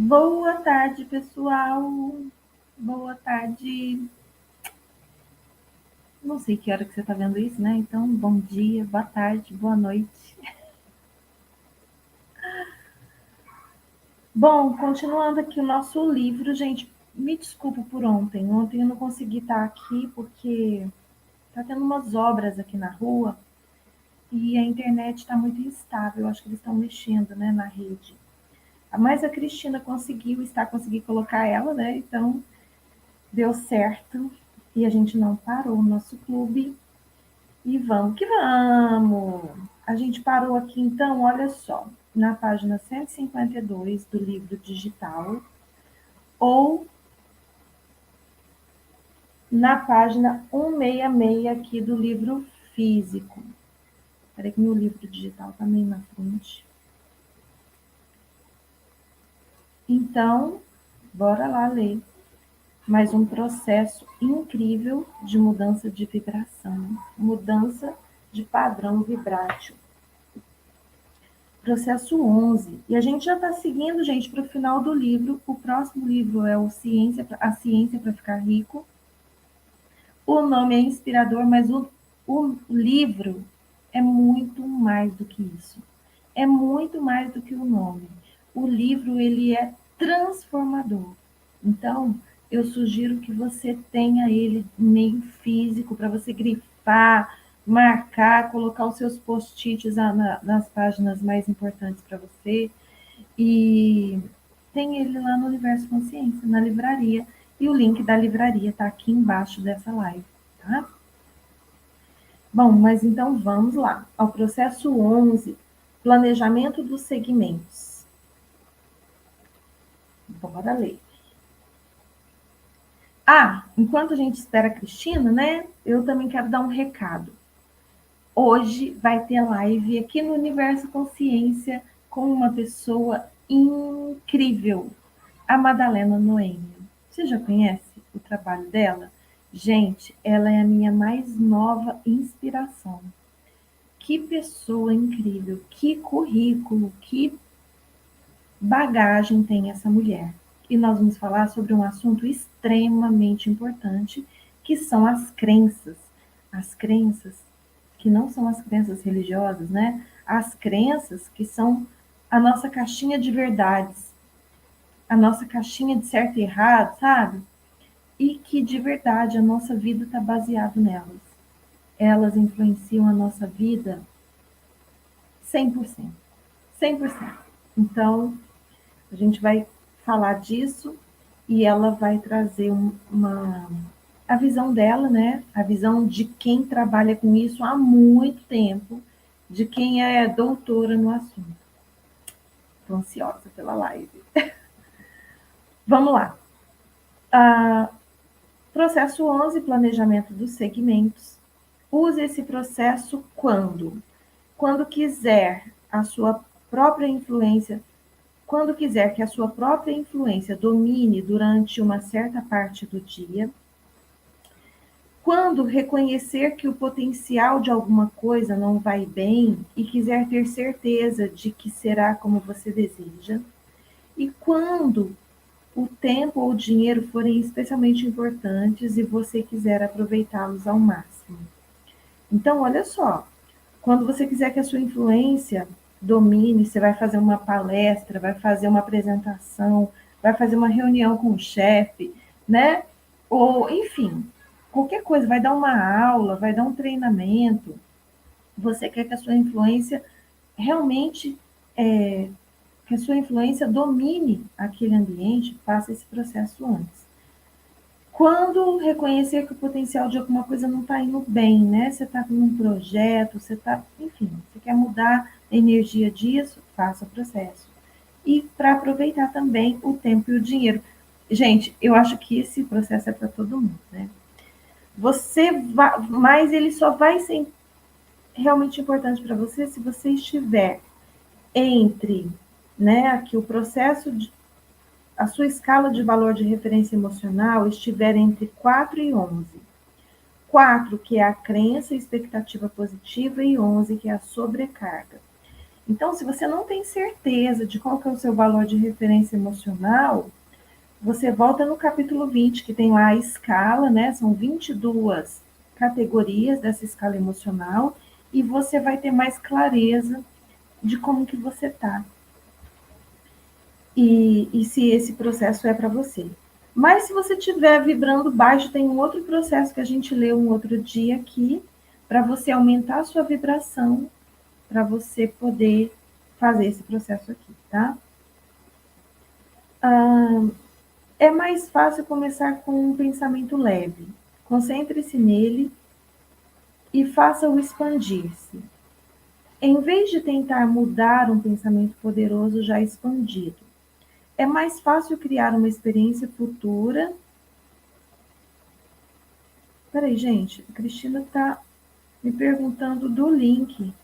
Boa tarde, pessoal. Boa tarde. Não sei que hora que você está vendo isso, né? Então, bom dia, boa tarde, boa noite. Bom, continuando aqui o nosso livro, gente, me desculpa por ontem. Ontem eu não consegui estar aqui porque está tendo umas obras aqui na rua e a internet está muito instável. Eu acho que eles estão mexendo, né, na rede. Mas a Cristina conseguiu colocar ela, né? Então, deu certo e a gente não parou o nosso clube. E vamos que vamos! A gente parou aqui, então, olha só, na página 152 do livro digital, ou na página 166 aqui do livro físico. Espera que meu livro digital está meio na frente. Então, bora lá ler mais um processo incrível de mudança de vibração, mudança de padrão vibrátil. Processo 11. E a gente já está seguindo, gente, para o final do livro. O próximo livro é A Ciência para Ficar Rico. O nome é inspirador, mas o livro é muito mais do que isso. É muito mais do que o nome. O livro, ele é transformador. Então, eu sugiro que você tenha ele meio físico para você grifar, marcar, colocar os seus post-its nas páginas mais importantes para você. E tem ele lá no Universo Consciência, na livraria. E o link da livraria está aqui embaixo dessa live, tá? Bom, mas então vamos lá. Ao processo 11, planejamento dos segmentos. Bora ler. Enquanto a gente espera a Cristina, né? Eu também quero dar um recado. Hoje vai ter live aqui no Universo Consciência com uma pessoa incrível, a Madalena Noêmio. Você já conhece o trabalho dela? Gente, ela é a minha mais nova inspiração. Que pessoa incrível, que currículo, que bagagem tem essa mulher. E nós vamos falar sobre um assunto extremamente importante, que são as crenças. As crenças que não são as crenças religiosas, né? As crenças que são a nossa caixinha de verdades, a nossa caixinha de certo e errado, sabe? E que de verdade a nossa vida está baseada nelas. Elas influenciam a nossa vida 100%. 100%. Então, a gente vai falar disso e ela vai trazer a visão dela, né? A visão de quem trabalha com isso há muito tempo, de quem é doutora no assunto. Estou ansiosa pela live. Vamos lá. Processo 11, planejamento dos segmentos. Use esse processo quando? Quando quiser a sua própria influência, quando quiser que a sua própria influência domine durante uma certa parte do dia, quando reconhecer que o potencial de alguma coisa não vai bem e quiser ter certeza de que será como você deseja, e quando o tempo ou o dinheiro forem especialmente importantes e você quiser aproveitá-los ao máximo. Então, olha só, quando você quiser que a sua influência domine, você vai fazer uma palestra, vai fazer uma apresentação, vai fazer uma reunião com o chefe, né? Ou, enfim, qualquer coisa, vai dar uma aula, vai dar um treinamento. Você quer que a sua influência realmente, que a sua influência domine aquele ambiente, faça esse processo antes. Quando reconhecer que o potencial de alguma coisa não está indo bem, né? Você está com um projeto, enfim, você quer mudar a energia disso, faça o processo. E para aproveitar também o tempo e o dinheiro. Gente, eu acho que esse processo é para todo mundo, né? Mas ele só vai ser realmente importante para você se você estiver entre, né, aqui o processo a sua escala de valor de referência emocional estiver entre 4 e 11. 4, que é a crença e expectativa positiva, e 11, que é a sobrecarga. Então, se você não tem certeza de qual que é o seu valor de referência emocional, você volta no capítulo 20, que tem lá a escala, né? São 22 categorias dessa escala emocional, e você vai ter mais clareza de como que você tá. E se esse processo é para você. Mas se você estiver vibrando baixo, tem um outro processo que a gente leu um outro dia aqui, para você aumentar a sua vibração, para você poder fazer esse processo aqui, tá? É mais fácil começar com um pensamento leve. Concentre-se nele e faça-o expandir-se. Em vez de tentar mudar um pensamento poderoso já expandido, é mais fácil criar uma experiência futura. Peraí, gente, a Cristina está me perguntando do link.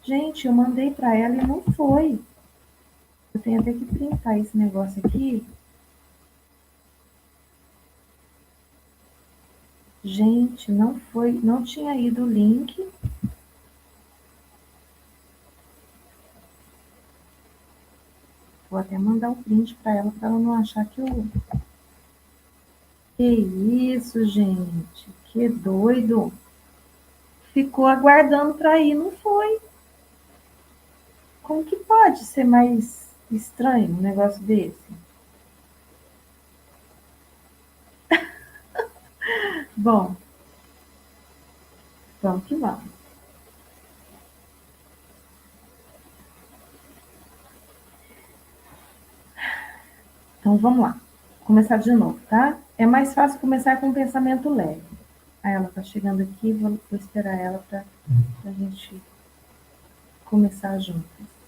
Gente, eu mandei para ela e não foi. Eu tenho até que printar esse negócio aqui. Gente, não foi, não tinha ido o link. Vou até mandar um print para ela não achar que eu. Que isso, gente? Que doido. Ficou aguardando para ir, não foi. Como que pode ser mais estranho um negócio desse? Bom, vamos que vamos. Então vamos lá. Vou começar de novo, tá? É mais fácil começar com um pensamento leve. Aí ela tá chegando aqui, vou esperar ela para a gente começar juntas.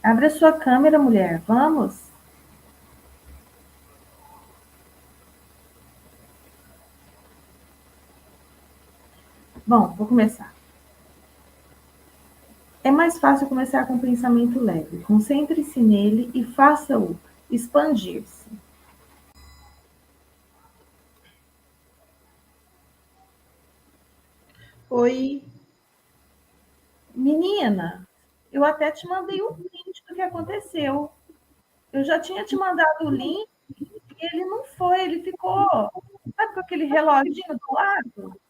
Abre a sua câmera, mulher. Vamos? Bom, vou começar. É mais fácil começar com um pensamento leve. Concentre-se nele e faça-o expandir-se. Oi. Menina, eu até te mandei um print do que aconteceu. Eu já tinha te mandado o link e ele não foi, ele ficou, sabe, com aquele reloginho do lado?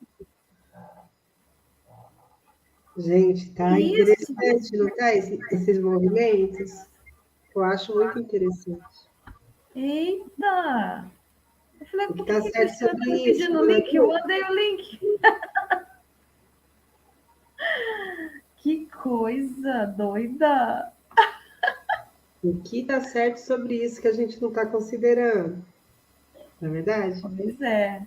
Gente, tá Isso. interessante, não tá? Esses movimentos? Eu acho muito interessante. Eita! Eu falei, O que por que tá que a certo Cristina tá me sobre isso, pedindo o né? link? Eu mandei o link. Que coisa doida! O que tá certo sobre isso que a gente não tá considerando? Não é verdade? Pois é.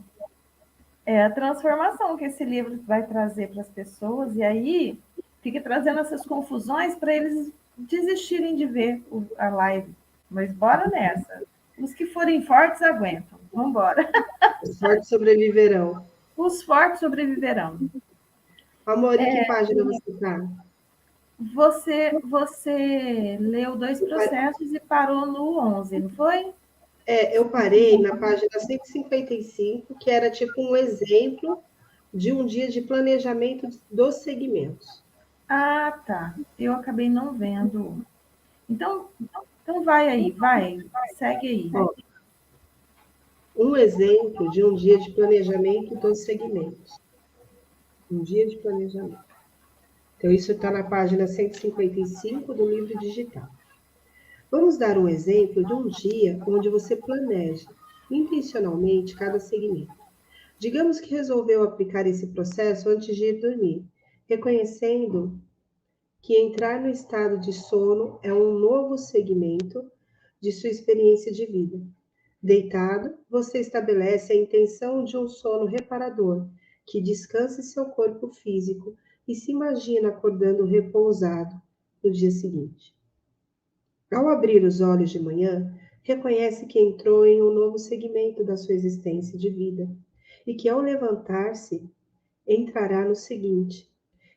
É a transformação que esse livro vai trazer para as pessoas, e aí fica trazendo essas confusões para eles desistirem de ver a live. Mas bora nessa. Os que forem fortes aguentam. Vamos embora. Os fortes sobreviverão. Os fortes sobreviverão. Amor, em que página você tá? Você leu dois processos e parou no 11, não foi? Eu parei na página 155, que era tipo um exemplo de um dia de planejamento dos segmentos. Ah, tá. Eu acabei não vendo. Então vai aí, vai. Segue aí. Ó, um exemplo de um dia de planejamento dos segmentos. Um dia de planejamento. Então, isso está na página 155 do livro digital. Vamos dar um exemplo de um dia onde você planeja intencionalmente cada segmento. Digamos que resolveu aplicar esse processo antes de ir dormir, reconhecendo que entrar no estado de sono é um novo segmento de sua experiência de vida. Deitado, você estabelece a intenção de um sono reparador, que descanse seu corpo físico e se imagina acordando repousado no dia seguinte. Ao abrir os olhos de manhã, reconhece que entrou em um novo segmento da sua existência de vida e que ao levantar-se, entrará no seguinte.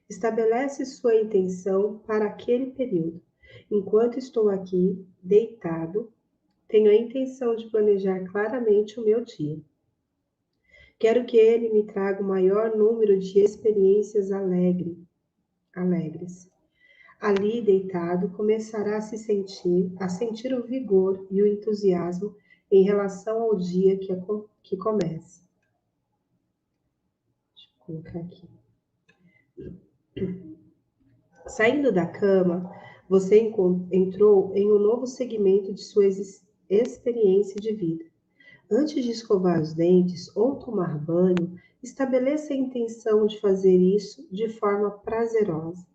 Estabelece sua intenção para aquele período. Enquanto estou aqui, deitado, tenho a intenção de planejar claramente o meu dia. Quero que ele me traga o maior número de experiências alegres. Ali, deitado, começará a sentir o vigor e o entusiasmo em relação ao dia que começa. Deixa eu colocar aqui. Saindo da cama, você entrou em um novo segmento de sua experiência de vida. Antes de escovar os dentes ou tomar banho, estabeleça a intenção de fazer isso de forma prazerosa.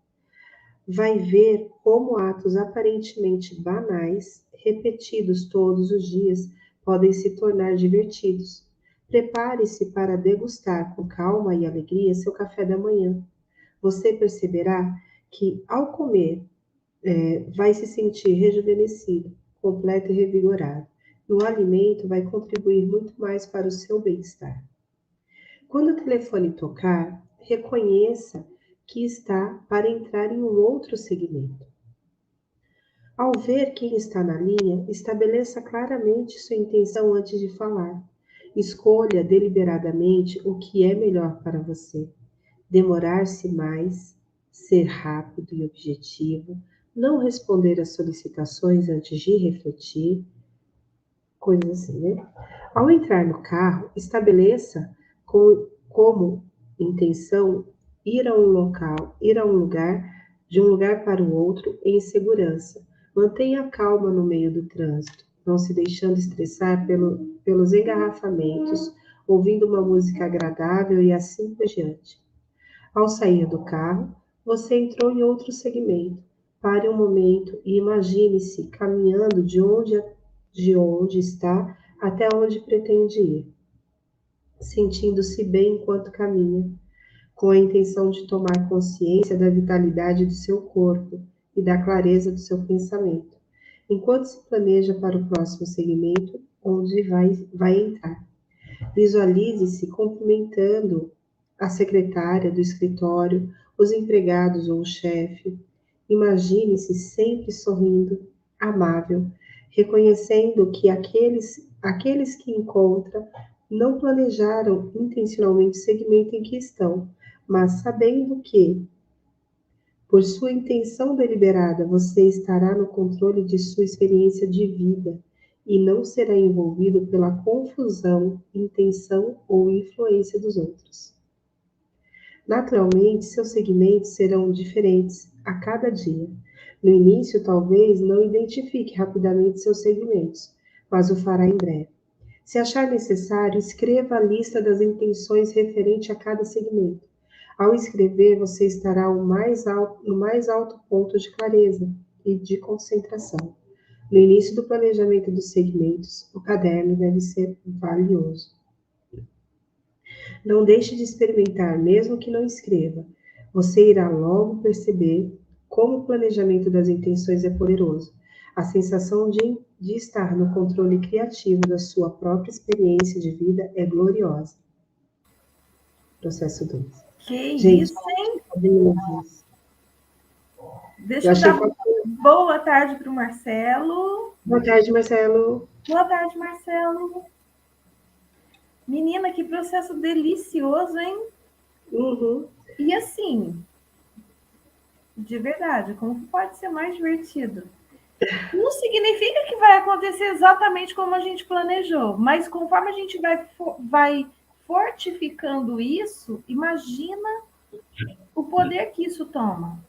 Vai ver como atos aparentemente banais, repetidos todos os dias, podem se tornar divertidos. Prepare-se para degustar com calma e alegria seu café da manhã. Você perceberá que, ao comer, vai se sentir rejuvenescido, completo e revigorado. E o alimento vai contribuir muito mais para o seu bem-estar. Quando o telefone tocar, reconheça que está para entrar em um outro segmento. Ao ver quem está na linha, estabeleça claramente sua intenção antes de falar. Escolha deliberadamente o que é melhor para você. Demorar-se mais, ser rápido e objetivo, não responder às solicitações antes de refletir, coisas assim, né? Ao entrar no carro, estabeleça como intenção ir a um lugar, de um lugar para o outro em segurança. Mantenha a calma no meio do trânsito, não se deixando estressar pelos engarrafamentos, ouvindo uma música agradável e assim por diante. Ao sair do carro, você entrou em outro segmento. Pare um momento e imagine-se caminhando de onde está até onde pretende ir, sentindo-se bem enquanto caminha, com a intenção de tomar consciência da vitalidade do seu corpo e da clareza do seu pensamento, enquanto se planeja para o próximo segmento onde vai entrar. Visualize-se cumprimentando a secretária do escritório, os empregados ou o chefe. Imagine-se sempre sorrindo, amável, reconhecendo que aqueles que encontra não planejaram intencionalmente o segmento em que estão, mas sabendo que, por sua intenção deliberada, você estará no controle de sua experiência de vida e não será envolvido pela confusão, intenção ou influência dos outros. Naturalmente, seus segmentos serão diferentes a cada dia. No início, talvez não identifique rapidamente seus segmentos, mas o fará em breve. Se achar necessário, escreva a lista das intenções referente a cada segmento. Ao escrever, você estará no mais alto ponto de clareza e de concentração. No início do planejamento dos segmentos, o caderno deve ser valioso. Não deixe de experimentar, mesmo que não escreva. Você irá logo perceber como o planejamento das intenções é poderoso. A sensação de estar no controle criativo da sua própria experiência de vida é gloriosa. Processo 2. Que Gente, isso, hein? Deixa eu dar boa tarde para o Marcelo. Boa tarde, Marcelo. Boa tarde, Marcelo. Menina, que processo delicioso, hein? Uhum. E assim, de verdade, como que pode ser mais divertido? Não significa que vai acontecer exatamente como a gente planejou, mas conforme a gente vai fortificando isso, imagina o poder que isso toma.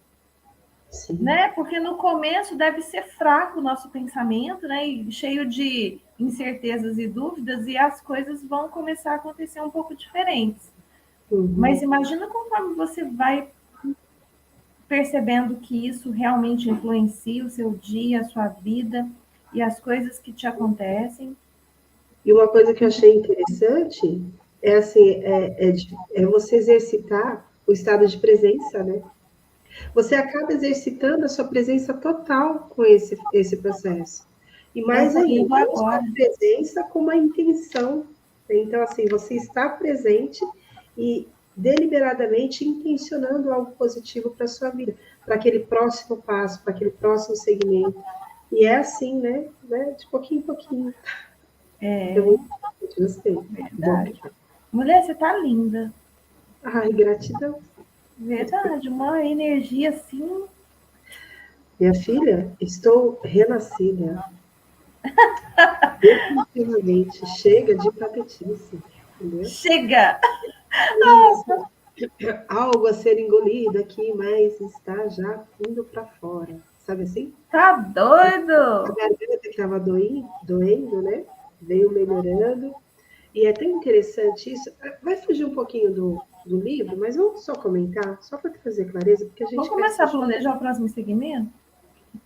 Sim. Né? Porque no começo deve ser fraco o nosso pensamento, né? E cheio de incertezas e dúvidas, e as coisas vão começar a acontecer um pouco diferentes. Uhum. Mas imagina conforme você vai percebendo que isso realmente influencia o seu dia, a sua vida e as coisas que te acontecem. E uma coisa que eu achei interessante é assim, é você exercitar o estado de presença, né? Você acaba exercitando a sua presença total com esse processo. E mais ainda, não só a presença, como a intenção. Então, assim, você está presente e deliberadamente intencionando algo positivo para a sua vida, para aquele próximo passo, para aquele próximo segmento. E é assim, né? De pouquinho em pouquinho. É, eu gostei. Verdade. Mulher, você tá linda. Ai, gratidão. Verdade, uma energia assim. Minha filha, estou renascida. Definitivamente. Chega de patetice, entendeu? Chega! Algo a ser engolido aqui, mas está já indo para fora. Sabe assim? Tá A doido? garganta que estava doendo, né? Veio melhorando. E é tão interessante isso. Vai fugir um pouquinho do livro, mas vamos só comentar, só para trazer clareza, porque a Vamos gente quer começar se a planejar o próximo segmento?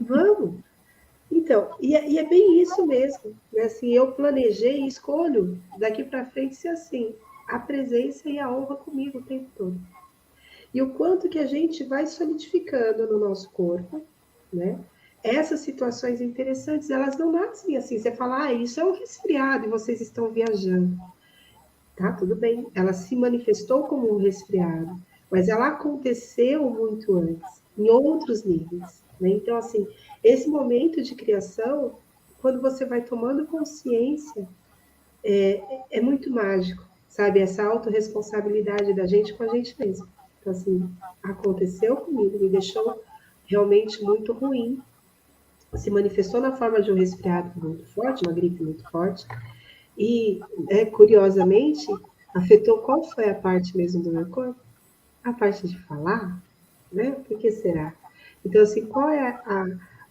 Vamos. Então, e é bem isso mesmo, né? Assim, eu planejei e escolho daqui para frente ser assim, a presença e a honra comigo o tempo todo. E o quanto que a gente vai solidificando no nosso corpo, né? Essas situações interessantes, elas não nascem assim. Você fala, isso é um resfriado e vocês estão viajando. Tá, tudo bem. Ela se manifestou como um resfriado, mas ela aconteceu muito antes, em outros níveis, né? Então, assim, esse momento de criação, quando você vai tomando consciência, é muito mágico, sabe? Essa autorresponsabilidade da gente com a gente mesmo. Então, assim, aconteceu comigo, me deixou realmente muito ruim. Se manifestou na forma de um resfriado muito forte, uma gripe muito forte, e, curiosamente, afetou qual foi a parte mesmo do meu corpo? A parte de falar, né? Por que será? Então, assim, qual é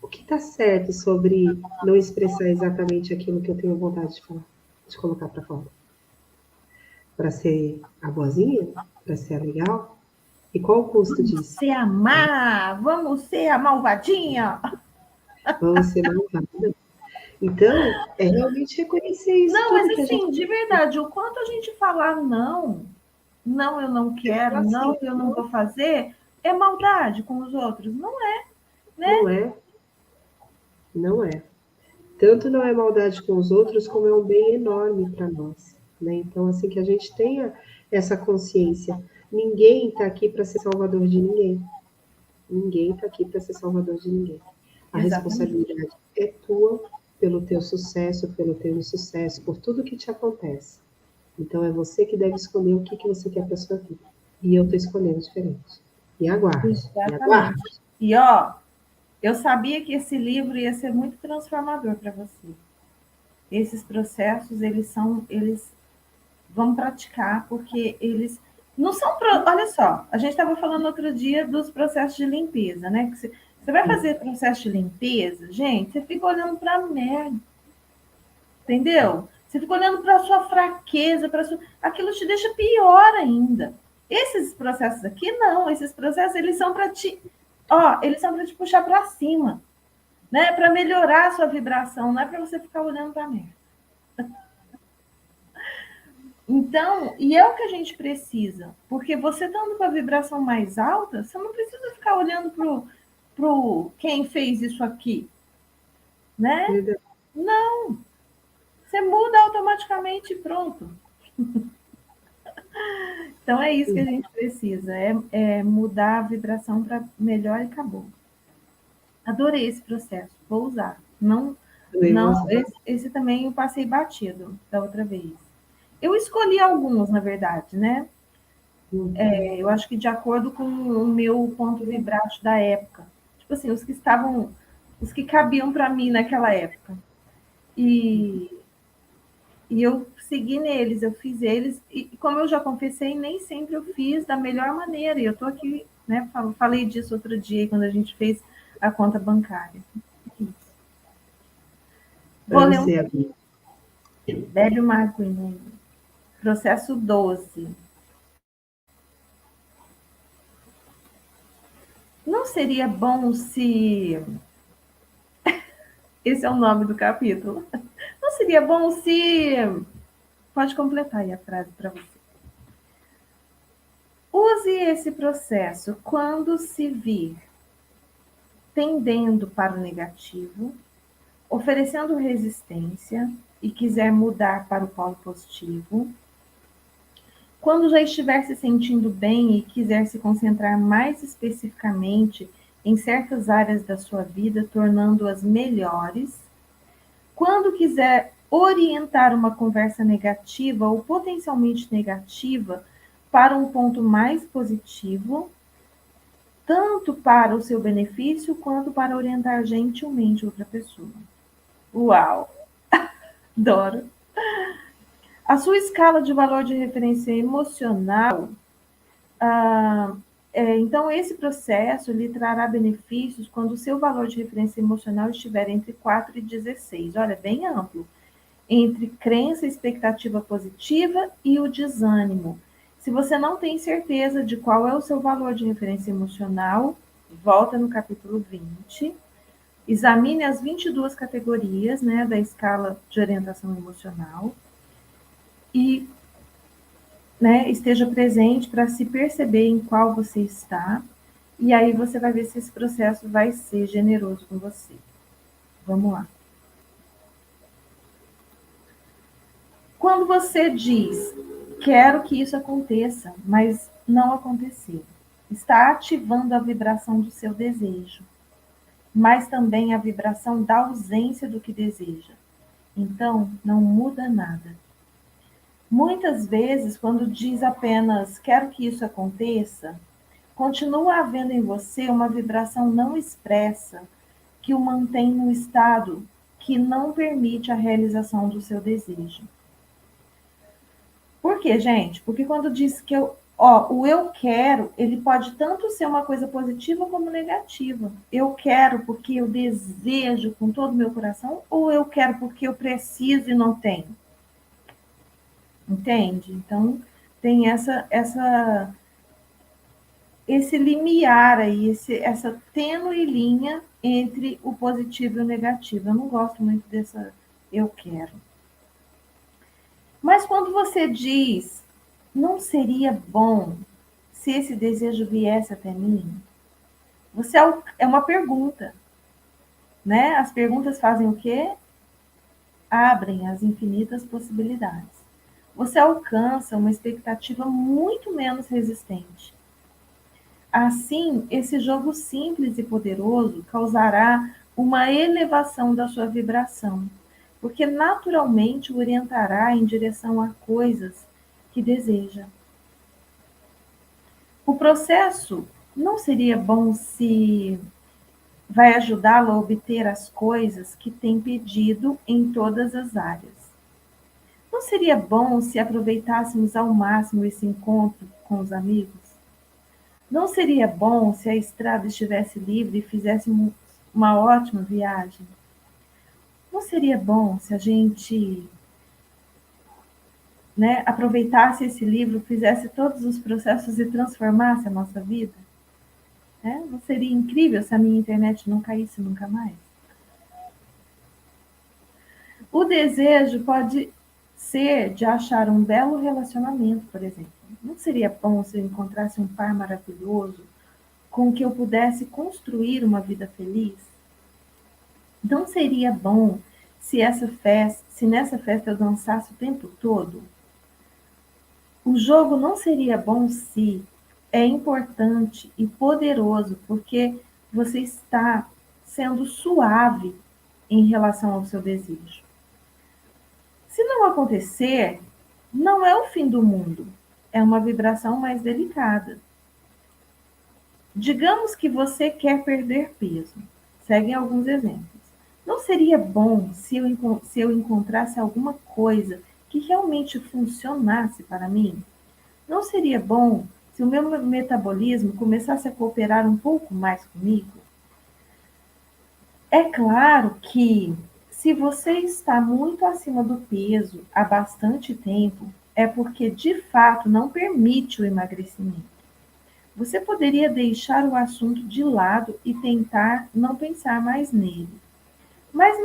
o que está certo sobre não expressar exatamente aquilo que eu tenho vontade de falar, de colocar para fora? Para ser a boazinha? Para ser a legal? E qual o custo Vamos disso? se amar, vamos ser a malvadinha. Vamos ser malvada. Então, é realmente reconhecer isso Não, mas tudo que a gente assim, de verdade, o quanto a gente falar não, não, eu não quero, fala assim, não, eu não vou fazer, é maldade com os outros. Não é, não né? é, não é. Tanto não é maldade com os outros, como é um bem enorme para nós, né? Então, assim, que a gente tenha essa consciência. Ninguém está aqui para ser salvador de ninguém. Ninguém está aqui para ser salvador de ninguém. A Exatamente. responsabilidade é tua pelo teu sucesso, pelo teu insucesso, por tudo que te acontece. Então, é você que deve escolher o que você quer para sua vida. E eu estou escolhendo diferente. E aguarde, e Exatamente. aguarde. E ó, eu sabia que esse livro ia ser muito transformador para você. Esses processos, eles vão praticar, porque eles não são. Olha só, a gente estava falando outro dia dos processos de limpeza, né? Que você vai fazer processo de limpeza, gente, você fica olhando para a merda, entendeu? Você fica olhando para a sua fraqueza, para sua. Aquilo te deixa pior ainda. Esses processos aqui, não. Esses processos, eles são para te. Ó, eles são para te puxar para cima, né? Para melhorar a sua vibração, não é para você ficar olhando para a merda. Então, e é o que a gente precisa, porque você estando com a vibração mais alta, você não precisa ficar olhando pro quem fez isso aqui, né? Verdade. Não, você muda automaticamente e pronto. Então é isso que a gente precisa, é mudar a vibração para melhor e acabou. Adorei esse processo, vou usar. Não, Também vou não, usar. esse também eu passei batido da outra vez. Eu escolhi alguns, na verdade, né? Eu acho que de acordo com o meu ponto vibrátil da época. Tipo assim, os que cabiam para mim naquela época. E, e eu segui neles, eu fiz eles, e como eu já confessei, nem sempre eu fiz da melhor maneira. E eu estou aqui, né? Falei disso outro dia, quando a gente fez a conta bancária. Para Vou ler um você, amiga. Velho McQueen, processo 12. Não seria bom se. Esse é o nome do capítulo. Não seria bom se. Pode completar aí a frase para você. Use esse processo quando se vir tendendo para o negativo, oferecendo resistência e quiser mudar para o polo positivo. Quando já estiver se sentindo bem e quiser se concentrar mais especificamente em certas áreas da sua vida, tornando-as melhores. Quando quiser orientar uma conversa negativa ou potencialmente negativa para um ponto mais positivo, tanto para o seu benefício quanto para orientar gentilmente outra pessoa. Uau, adoro! A sua escala de valor de referência emocional, então esse processo lhe trará benefícios quando o seu valor de referência emocional estiver entre 4 e 16. Olha, bem amplo. Entre crença e expectativa positiva e o desânimo. Se você não tem certeza de qual é o seu valor de referência emocional, volta no capítulo 20, examine as 22 categorias, né, da escala de orientação emocional e, né, esteja presente para se perceber em qual você está, e aí você vai ver se esse processo vai ser generoso com você. Vamos lá. Quando você diz, quero que isso aconteça, mas não aconteceu, está ativando a vibração do seu desejo, mas também a vibração da ausência do que deseja. Então, não muda nada. Muitas vezes, quando diz apenas quero que isso aconteça, continua havendo em você uma vibração não expressa que o mantém no estado que não permite a realização do seu desejo. Por quê, gente? Porque quando diz que o eu quero, ele pode tanto ser uma coisa positiva como negativa. Eu quero porque eu desejo com todo o meu coração, ou eu quero porque eu preciso e não tenho. Entende? Então, tem esse limiar aí, essa tênue linha entre o positivo e o negativo. Eu não gosto muito dessa eu quero. Mas quando você diz, não seria bom se esse desejo viesse até mim? Você é uma pergunta, né? As perguntas fazem o quê? Abrem as infinitas possibilidades. Você alcança uma expectativa muito menos resistente. Assim, esse jogo simples e poderoso causará uma elevação da sua vibração, porque naturalmente o orientará em direção a coisas que deseja. O processo não seria bom se vai ajudá-lo a obter as coisas que tem pedido em todas as áreas. Não seria bom se aproveitássemos ao máximo esse encontro com os amigos? Não seria bom se a estrada estivesse livre e fizéssemos uma ótima viagem? Não seria bom se a gente, né, aproveitasse esse livro, fizesse todos os processos e transformasse a nossa vida? Não seria incrível se a minha internet não caísse nunca mais? O desejo pode ser de achar um belo relacionamento, por exemplo. Não seria bom se eu encontrasse um par maravilhoso com que eu pudesse construir uma vida feliz? Não seria bom se nessa festa eu dançasse o tempo todo? O jogo não seria bom se é importante e poderoso, porque você está sendo suave em relação ao seu desejo. Se não acontecer, não é o fim do mundo, é uma vibração mais delicada. Digamos que você quer perder peso. Seguem alguns exemplos. Não seria bom se eu encontrasse alguma coisa que realmente funcionasse para mim? Não seria bom se o meu metabolismo começasse a cooperar um pouco mais comigo? É claro que, se você está muito acima do peso há bastante tempo, é porque de fato não permite o emagrecimento. Você poderia deixar o assunto de lado e tentar não pensar mais nele. Mas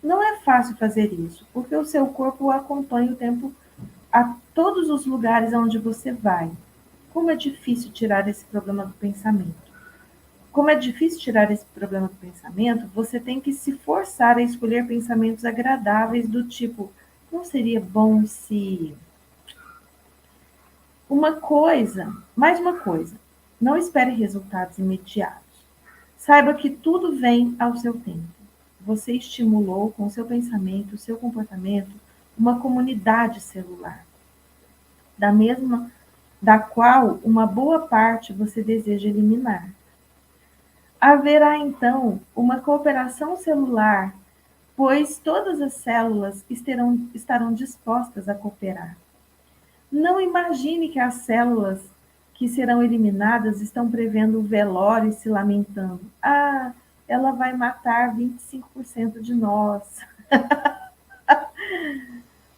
não é fácil fazer isso, porque o seu corpo o acompanha o tempo a todos os lugares aonde você vai. Como é difícil tirar esse problema do pensamento. Como é difícil tirar esse problema do pensamento, você tem que se forçar a escolher pensamentos agradáveis do tipo, não seria bom se... Mais uma coisa, não espere resultados imediatos. Saiba que tudo vem ao seu tempo. você estimulou com o seu pensamento, o seu comportamento, uma comunidade celular, da qual uma boa parte você deseja eliminar. Haverá então uma cooperação celular, pois todas as células estarão dispostas a cooperar. Não imagine que as células que serão eliminadas estão prevendo o velório e se lamentando. Ah, ela vai matar 25% de nós.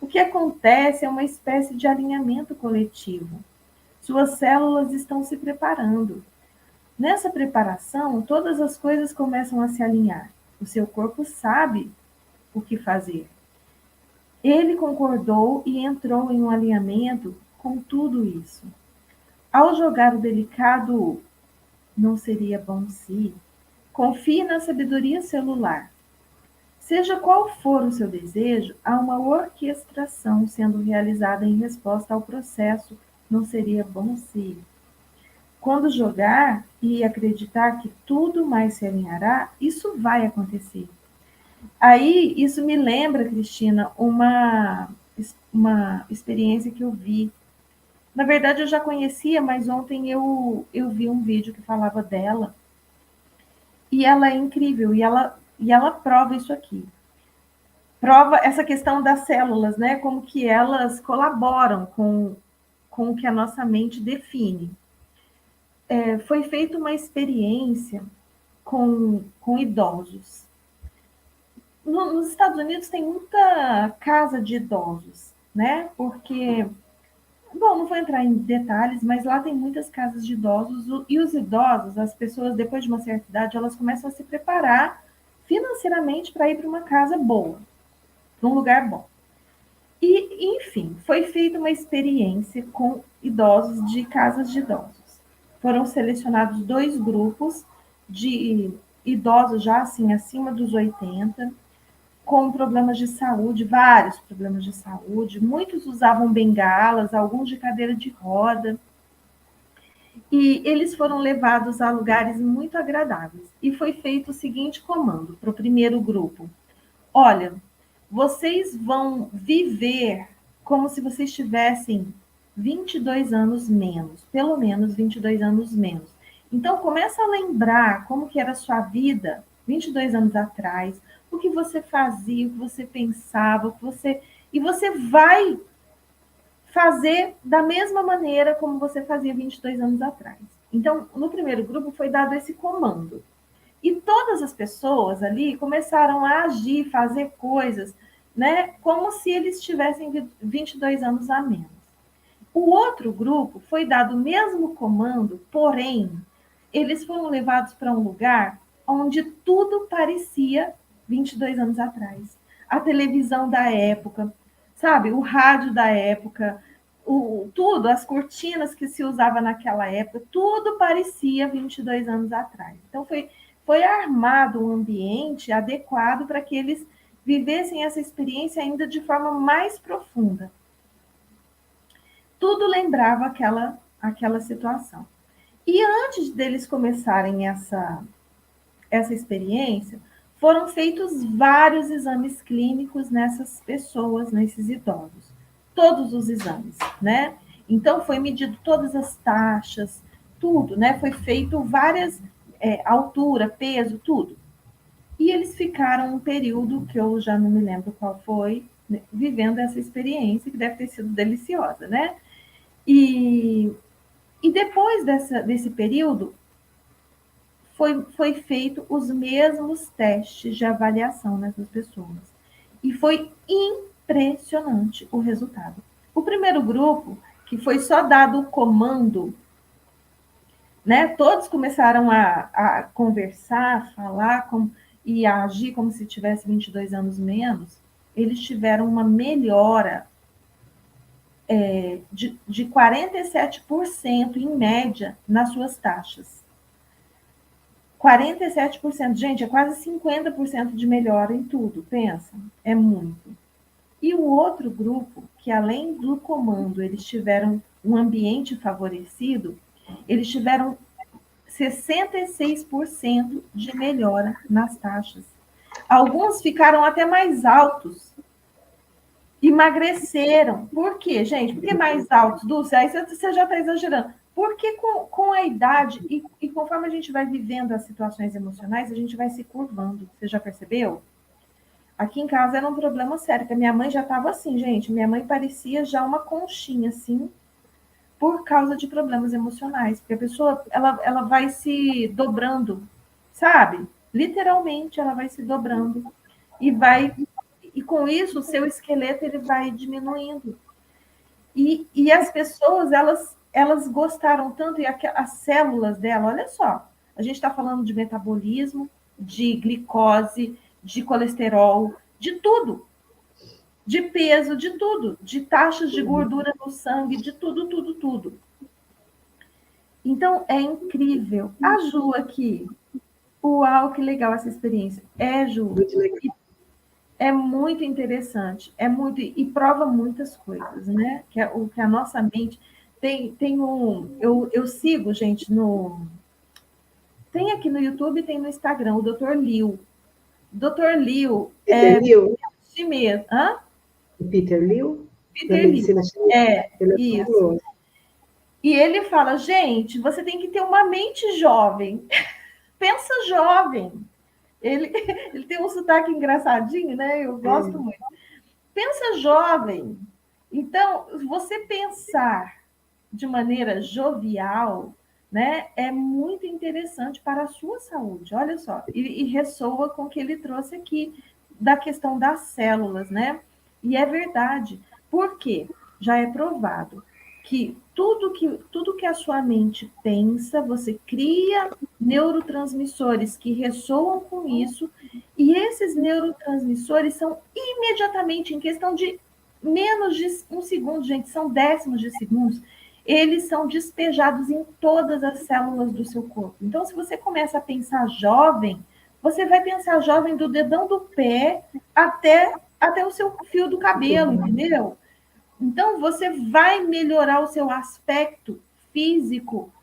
O que acontece é uma espécie de alinhamento coletivo. Suas células estão se preparando. Nessa preparação, todas as coisas começam a se alinhar. O seu corpo sabe o que fazer. Ele concordou e entrou em um alinhamento com tudo isso. Ao jogar o delicado "não seria bom se", confie na sabedoria celular. Seja qual for o seu desejo, há uma orquestração sendo realizada em resposta ao processo "não seria bom se". Quando jogar e acreditar que tudo mais se alinhará, isso vai acontecer. Aí, isso me lembra, Cristina, uma experiência que eu vi. Na verdade, eu já conhecia, mas ontem eu vi um vídeo que falava dela. E ela é incrível, e ela prova isso aqui. Prova essa questão das células, né? Como que elas colaboram com o que a nossa mente define. Foi feita uma experiência com idosos. Nos Estados Unidos tem muita casa de idosos, né? Porque, bom, não vou entrar em detalhes, mas lá tem muitas casas de idosos, e os idosos, as pessoas, depois de uma certa idade, elas começam a se preparar financeiramente para ir para uma casa boa, para um lugar bom. E, enfim, foi feita uma experiência com idosos de casas de idosos. Foram selecionados 2 grupos de idosos já assim acima dos 80, com problemas de saúde, vários problemas de saúde. Muitos usavam bengalas, alguns de cadeira de roda. E eles foram levados a lugares muito agradáveis. E foi feito o seguinte comando para o primeiro grupo: olha, vocês vão viver como se vocês tivessem 22 anos menos, pelo menos 22 anos menos. Então, começa a lembrar como que era a sua vida 22 anos atrás, o que você fazia, o que você pensava, e você vai fazer da mesma maneira como você fazia 22 anos atrás. Então, no primeiro grupo foi dado esse comando. E todas as pessoas ali começaram a agir, fazer coisas, né, como se eles tivessem 22 anos a menos. O outro grupo foi dado o mesmo comando, porém, eles foram levados para um lugar onde tudo parecia 22 anos atrás. A televisão da época, sabe, o rádio da época, tudo, as cortinas que se usava naquela época, tudo parecia 22 anos atrás. Então, foi armado um ambiente adequado para que eles vivessem essa experiência ainda de forma mais profunda. Tudo lembrava aquela situação. E antes deles começarem essa experiência, foram feitos vários exames clínicos nessas pessoas, nesses idosos. Todos os exames, né? Então, foi medido todas as taxas, tudo, né? Foi feito várias, altura, peso, tudo. E eles ficaram um período, que eu já não me lembro qual foi, né, vivendo essa experiência, que deve ter sido deliciosa, né? E, e depois desse período, foi feito os mesmos testes de avaliação nessas pessoas. E foi impressionante o resultado. O primeiro grupo, que foi só dado o comando, né? Todos começaram a conversar, a falar e a agir como se tivesse 22 anos menos. Eles tiveram uma melhora de 47% em média nas suas taxas. 47%, gente, é quase 50% de melhora em tudo, pensa, é muito. E o outro grupo, que além do comando, eles tiveram um ambiente favorecido, eles tiveram 66% de melhora nas taxas. Alguns ficaram até mais altos, emagreceram. Por quê, gente? Por que mais altos, Dulce? Aí você já está exagerando. Porque com a idade e conforme a gente vai vivendo as situações emocionais, a gente vai se curvando. Você já percebeu? Aqui em casa era um problema sério, porque a minha mãe já estava assim, gente. Minha mãe parecia já uma conchinha, assim, por causa de problemas emocionais. Porque a pessoa, ela vai se dobrando, sabe? Literalmente, ela vai se dobrando. E vai... E com isso, o seu esqueleto ele vai diminuindo. E as pessoas, elas gostaram tanto, e as células dela, olha só, a gente está falando de metabolismo, de glicose, de colesterol, de tudo, de peso, de tudo, de taxas de gordura no sangue, de tudo, tudo, tudo. Então, é incrível. A Ju aqui, uau, que legal essa experiência. Ju, Muito legal. é muito interessante, é muito, e prova muitas coisas, né? O que a nossa mente tem eu sigo, gente, tem aqui no YouTube, tem no Instagram, o Dr. Liu. Dr. Liu Peter Liu? chinês. Hã? Peter Liu? Da Peter Liu. medicina chinesa? Ele é Isso. fabuloso. E ele fala, gente, você tem que ter uma mente jovem. Pensa jovem. Ele, ele tem um sotaque engraçadinho, né? Eu gosto muito. Pensa jovem. Então, você pensar de maneira jovial, né, é muito interessante para a sua saúde. Olha só, e ressoa com o que ele trouxe aqui da questão das células, né? E é verdade. Por quê? Já é provado que tudo que a sua mente pensa, você cria neurotransmissores que ressoam com isso, e esses neurotransmissores são imediatamente, em questão de menos de um segundo, gente, são décimos de segundos, eles são despejados em todas as células do seu corpo. Então, se você começa a pensar jovem, você vai pensar jovem do dedão do pé até o seu fio do cabelo, entendeu? Então, você vai melhorar o seu aspecto físico,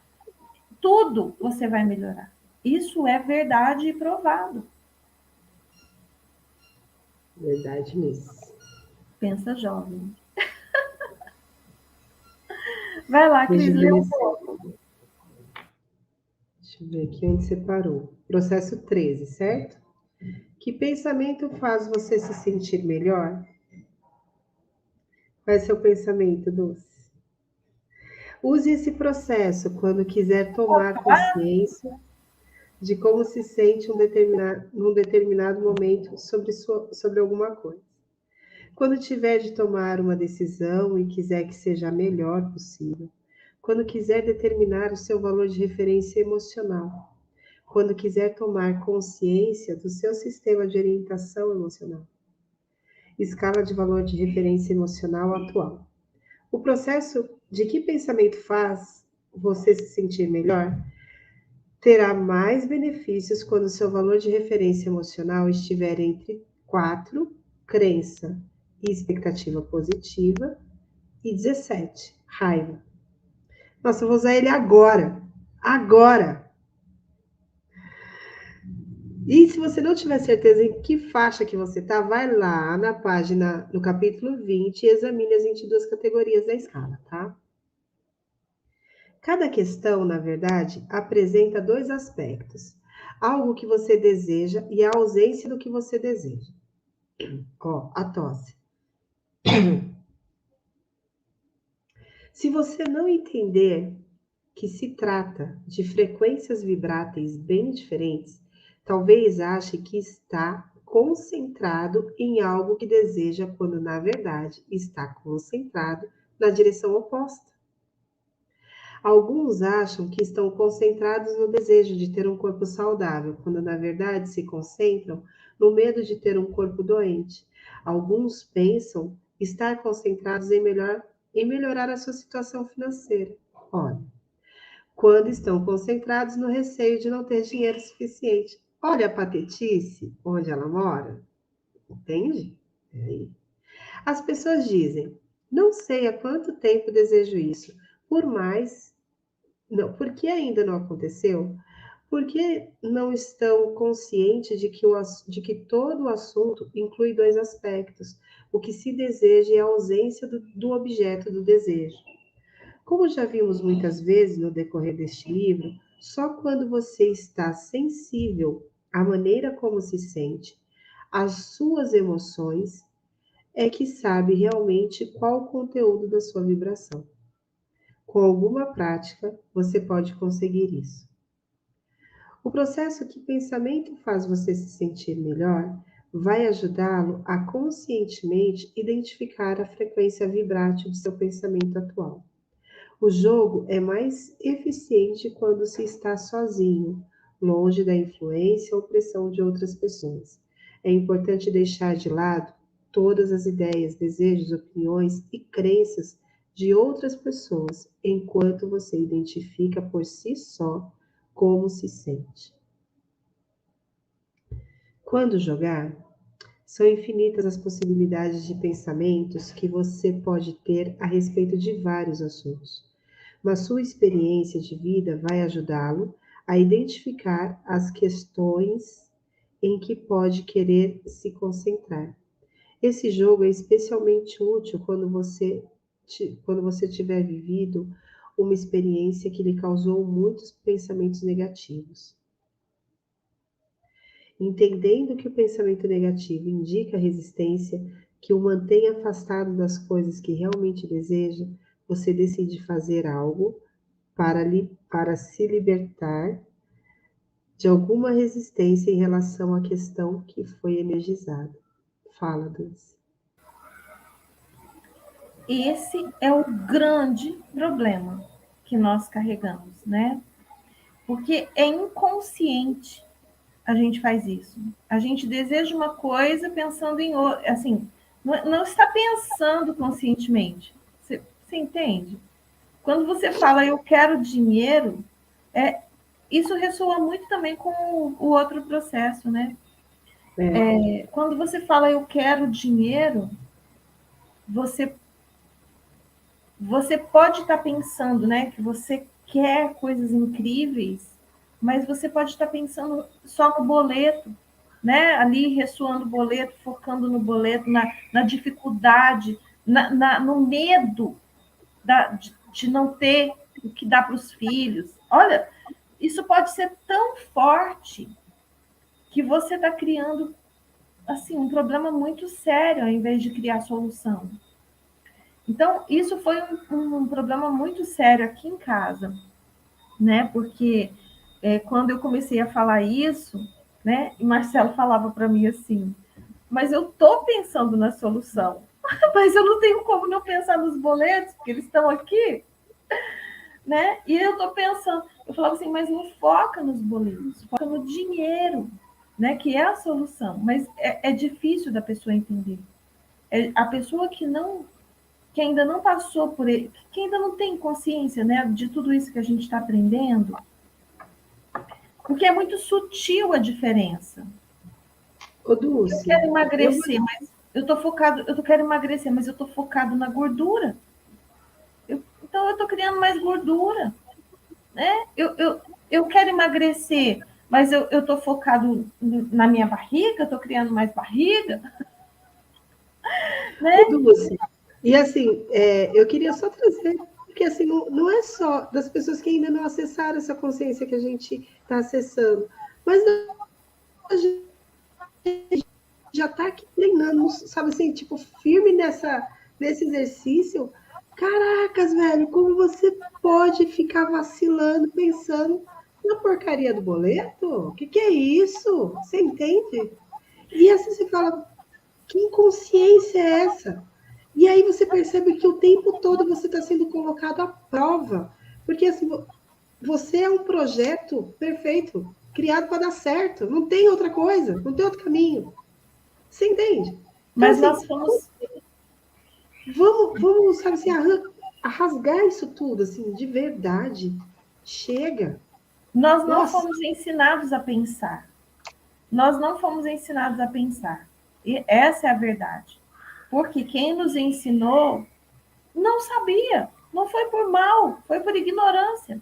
tudo você vai melhorar. Isso é verdade e provado. Verdade mesmo. Pensa jovem. Vai lá, Cris, lê um pouco. Deixa eu ver aqui onde você parou. Processo 13, certo? Que pensamento faz você se sentir melhor? Qual é seu pensamento, Dulce? Use esse processo quando quiser tomar consciência de como se sente num determinado momento sobre alguma coisa. Quando tiver de tomar uma decisão e quiser que seja a melhor possível. Quando quiser determinar o seu valor de referência emocional. Quando quiser tomar consciência do seu sistema de orientação emocional. Escala de valor de referência emocional atual. O processo de que pensamento faz você se sentir melhor terá mais benefícios quando seu valor de referência emocional estiver entre 4, crença e expectativa positiva, e 17, raiva. Nossa, eu vou usar ele agora. Agora! E se você não tiver certeza em que faixa que você está, vai lá na página, no capítulo 20, e examine as 22 categorias da escala, tá? Cada questão, na verdade, apresenta dois aspectos. Algo que você deseja e a ausência do que você deseja. Ó, a tosse. Se você não entender que se trata de frequências vibráteis bem diferentes, talvez ache que está concentrado em algo que deseja, quando na verdade está concentrado na direção oposta. Alguns acham que estão concentrados no desejo de ter um corpo saudável, quando na verdade se concentram no medo de ter um corpo doente. Alguns pensam estar concentrados em melhorar a sua situação financeira. Olha, quando estão concentrados no receio de não ter dinheiro suficiente. Olha a patetice onde ela mora. Entende? As pessoas dizem, não sei há quanto tempo desejo isso, por que ainda não aconteceu? Por que não estão conscientes de que todo o assunto inclui dois aspectos, o que se deseja e a ausência do objeto do desejo? Como já vimos muitas vezes no decorrer deste livro, só quando você está sensível à maneira como se sente, às suas emoções, é que sabe realmente qual o conteúdo da sua vibração. Com alguma prática, você pode conseguir isso. O processo que pensamento faz você se sentir melhor vai ajudá-lo a conscientemente identificar a frequência vibrátil de seu pensamento atual. O jogo é mais eficiente quando se está sozinho, longe da influência ou pressão de outras pessoas. É importante deixar de lado todas as ideias, desejos, opiniões e crenças de outras pessoas, enquanto você identifica por si só como se sente. Quando jogar, são infinitas as possibilidades de pensamentos que você pode ter a respeito de vários assuntos, mas sua experiência de vida vai ajudá-lo a identificar as questões em que pode querer se concentrar. Esse jogo é especialmente útil quando você tiver vivido uma experiência que lhe causou muitos pensamentos negativos. Entendendo que o pensamento negativo indica resistência que o mantém afastado das coisas que realmente deseja, você decide fazer algo para se libertar de alguma resistência em relação à questão que foi energizada. Fala, Dulce. Esse é o grande problema que nós carregamos, né? Porque é inconsciente a gente faz isso. A gente deseja uma coisa pensando em outra, assim, não está pensando conscientemente. Você entende? Quando você fala eu quero dinheiro, isso ressoa muito também com o outro processo, né? Quando você fala eu quero dinheiro, você pode estar pensando, né, que você quer coisas incríveis, mas você pode estar pensando só no boleto, né? Ali ressoando o boleto, focando no boleto, na dificuldade, no medo de não ter o que dar para os filhos. Olha, isso pode ser tão forte que você está criando assim um problema muito sério ao invés de criar solução. Então, isso foi um problema muito sério aqui em casa, né? Porque quando eu comecei a falar isso, né? E Marcelo falava para mim assim, mas eu estou pensando na solução, mas eu não tenho como não pensar nos boletos, porque eles estão aqui, né? E eu estou pensando, eu falava assim, mas não foca nos boletos, foca no dinheiro, né? Que é a solução, mas é difícil da pessoa entender. A pessoa que ainda não passou por ele, que ainda não tem consciência, né, de tudo isso que a gente está aprendendo, porque é muito sutil a diferença. Ô, Dulce, Eu quero emagrecer, mas eu quero emagrecer, mas eu estou focado na gordura. Então eu estou criando mais gordura, né? Eu quero emagrecer, mas eu estou focado na minha barriga, estou criando mais barriga, né? ô, Dulce, e assim, eu queria só trazer, porque assim, não é só das pessoas que ainda não acessaram essa consciência que a gente está acessando, mas a gente já está aqui treinando, sabe assim, tipo, firme nesse exercício. Caracas, velho, como você pode ficar vacilando, pensando na porcaria do boleto? O que é isso? Você entende? E assim você fala, que inconsciência é essa? E aí você percebe que o tempo todo você está sendo colocado à prova. Porque assim, você é um projeto perfeito, criado para dar certo. Não tem outra coisa, não tem outro caminho. Você entende? Então, Mas assim, nós fomos vamos sabe assim, rasgar isso tudo, assim, de verdade. Chega. Nós não Nossa, fomos ensinados a pensar. Nós não fomos ensinados a pensar. E essa é a verdade. Porque quem nos ensinou não sabia. Não foi por mal, foi por ignorância.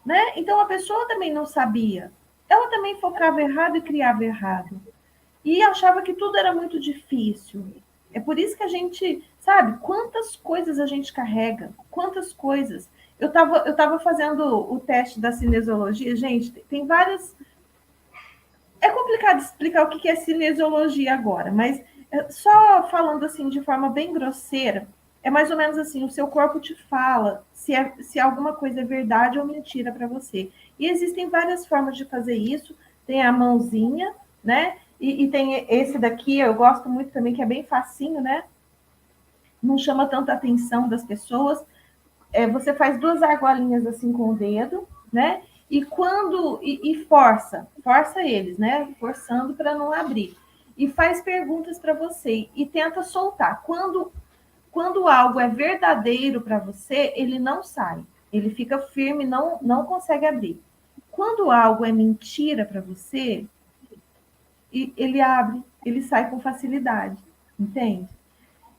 né? Então a pessoa também não sabia. Ela também focava errado e criava errado. E achava que tudo era muito difícil. É por isso que a gente, sabe, quantas coisas a gente carrega, quantas coisas. Eu tava fazendo o teste da cinesiologia, gente, tem várias. É complicado explicar o que é cinesiologia agora, mas só falando assim de forma bem grosseira, é mais ou menos assim: o seu corpo te fala se alguma coisa é verdade ou mentira para você. E existem várias formas de fazer isso. Tem a mãozinha, né? E tem esse daqui, eu gosto muito também, que é bem facinho, né? Não chama tanta atenção das pessoas. Você faz duas argolinhas assim com o dedo, né? E força eles, né? Forçando para não abrir. E faz perguntas para você e tenta soltar. Quando algo é verdadeiro para você, ele não sai. Ele fica firme, não consegue abrir. Quando algo é mentira para você, ele abre, ele sai com facilidade, entende?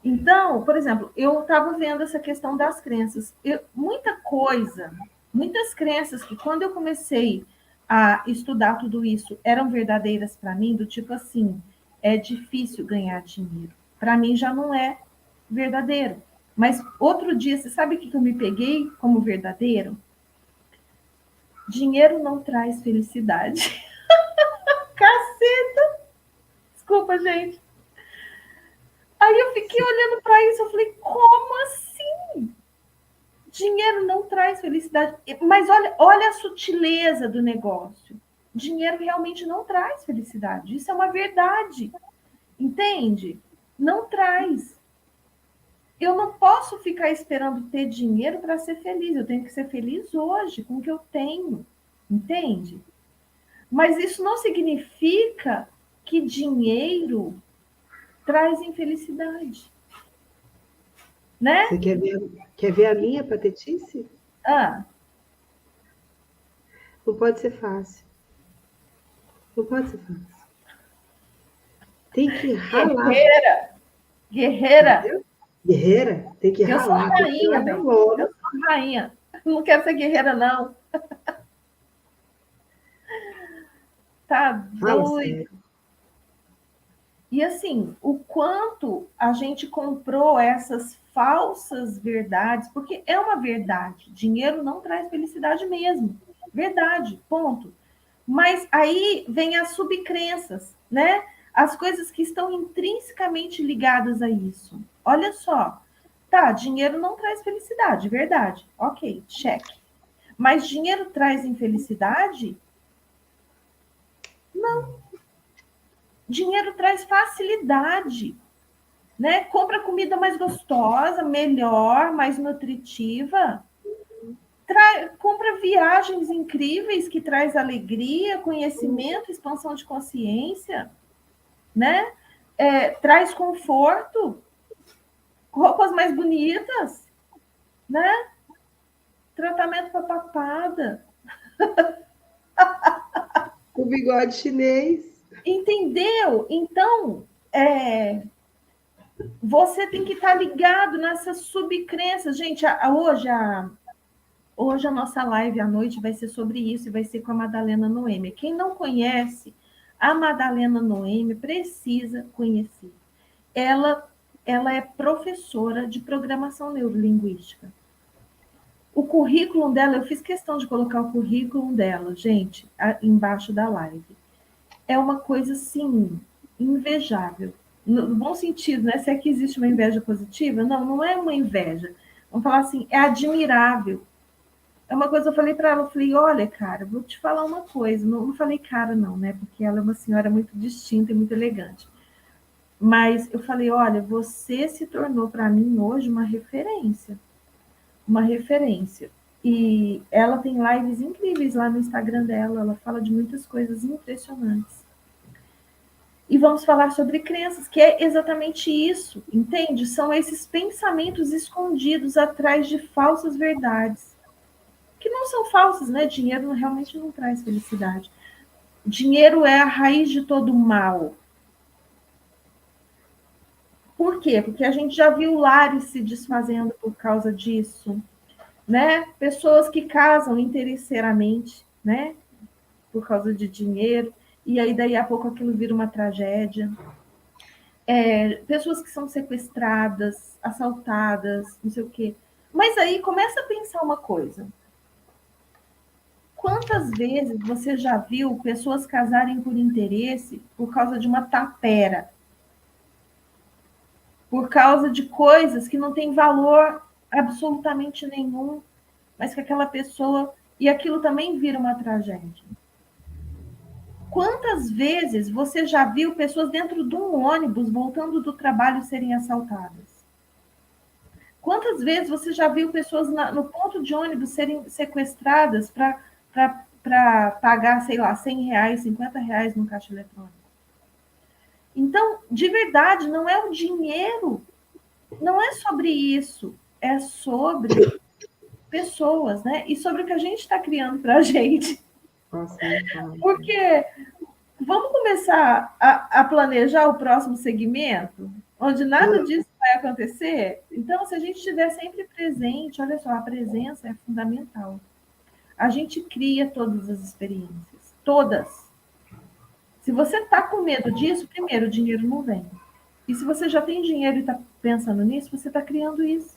Então, por exemplo, eu estava vendo essa questão das crenças. Muitas crenças que quando eu comecei a estudar tudo isso eram verdadeiras para mim, do tipo assim, é difícil ganhar dinheiro. Para mim já não é verdadeiro. Mas outro dia, você sabe o que eu me peguei como verdadeiro? Dinheiro não traz felicidade. Caceta! Desculpa, gente. Aí eu fiquei olhando para isso, eu falei, como assim? Dinheiro não traz felicidade. Mas olha a sutileza do negócio. Dinheiro realmente não traz felicidade. Isso é uma verdade. Entende? Não traz. Eu não posso ficar esperando ter dinheiro para ser feliz. Eu tenho que ser feliz hoje com o que eu tenho. Entende? Mas isso não significa que dinheiro traz infelicidade. Né? Você quer ver a minha patetice? Ah, Não pode ser fácil. Não pode ser fácil. Tem que ralar. guerreira. Guerreira. Entendeu? Guerreira tem que Eu sou ralar, tem que ir lá rainha, na bem. Eu lona. sou rainha. Não quero ser guerreira, não. Tá Fala doido. sério. E assim, o quanto a gente comprou essas falsas verdades, porque é uma verdade. Dinheiro não traz felicidade mesmo. Verdade, ponto. Mas aí vem as subcrenças, né? As coisas que estão intrinsecamente ligadas a isso. Olha só. Tá, dinheiro não traz felicidade, verdade. Ok, cheque. Mas dinheiro traz infelicidade? Não. Dinheiro traz facilidade, né? Compra comida mais gostosa, melhor, mais nutritiva. Compra viagens incríveis que traz alegria, conhecimento, expansão de consciência, né? Traz conforto, roupas mais bonitas, né? Tratamento para papada. O bigode chinês. Entendeu? Então, você tem que estar ligado nessas subcrenças. Gente, hoje a nossa live à noite vai ser sobre isso e vai ser com a Madalena Noemi. Quem não conhece a Madalena Noemi precisa conhecer. Ela, ela é professora de programação neurolinguística. O currículo dela, eu fiz questão de colocar o currículo dela, gente, embaixo da live. É uma coisa, assim, invejável. No bom sentido, né? Se é que existe uma inveja positiva, não é uma inveja. Vamos falar assim, é admirável. É uma coisa, eu falei para ela, eu falei, olha, cara, vou te falar uma coisa. Não falei cara, não, né? Porque ela é uma senhora muito distinta e muito elegante. Mas eu falei, olha, você se tornou para mim hoje uma referência. Uma referência. E ela tem lives incríveis lá no Instagram dela, ela fala de muitas coisas impressionantes. E vamos falar sobre crenças, que é exatamente isso, entende? São esses pensamentos escondidos atrás de falsas verdades, que não são falsas, né? Dinheiro realmente não traz felicidade. Dinheiro é a raiz de todo mal. Por quê? Porque a gente já viu lares se desfazendo por causa disso. né? Pessoas que casam interesseiramente, né? Por causa de dinheiro, e aí daí a pouco aquilo vira uma tragédia. Pessoas que são sequestradas, assaltadas, não sei o quê. Mas aí começa a pensar uma coisa. Quantas vezes você já viu pessoas casarem por interesse por causa de uma tapera? Por causa de coisas que não têm valor absolutamente nenhum, mas que aquela pessoa... E aquilo também vira uma tragédia. Quantas vezes você já viu pessoas dentro de um ônibus voltando do trabalho serem assaltadas? Quantas vezes você já viu pessoas no ponto de ônibus serem sequestradas para pagar, sei lá, R$ 100, R$ 50 no caixa eletrônico? Então, de verdade, não é o dinheiro, não é sobre isso, é sobre pessoas, né? E sobre o que a gente está criando para a gente. Nossa, não fala. Porque vamos começar a planejar o próximo segmento, onde nada disso vai acontecer? Então, se a gente estiver sempre presente, olha só, a presença é fundamental. A gente cria todas as experiências, todas. Se você está com medo disso, primeiro, o dinheiro não vem. E se você já tem dinheiro e está pensando nisso, você está criando isso.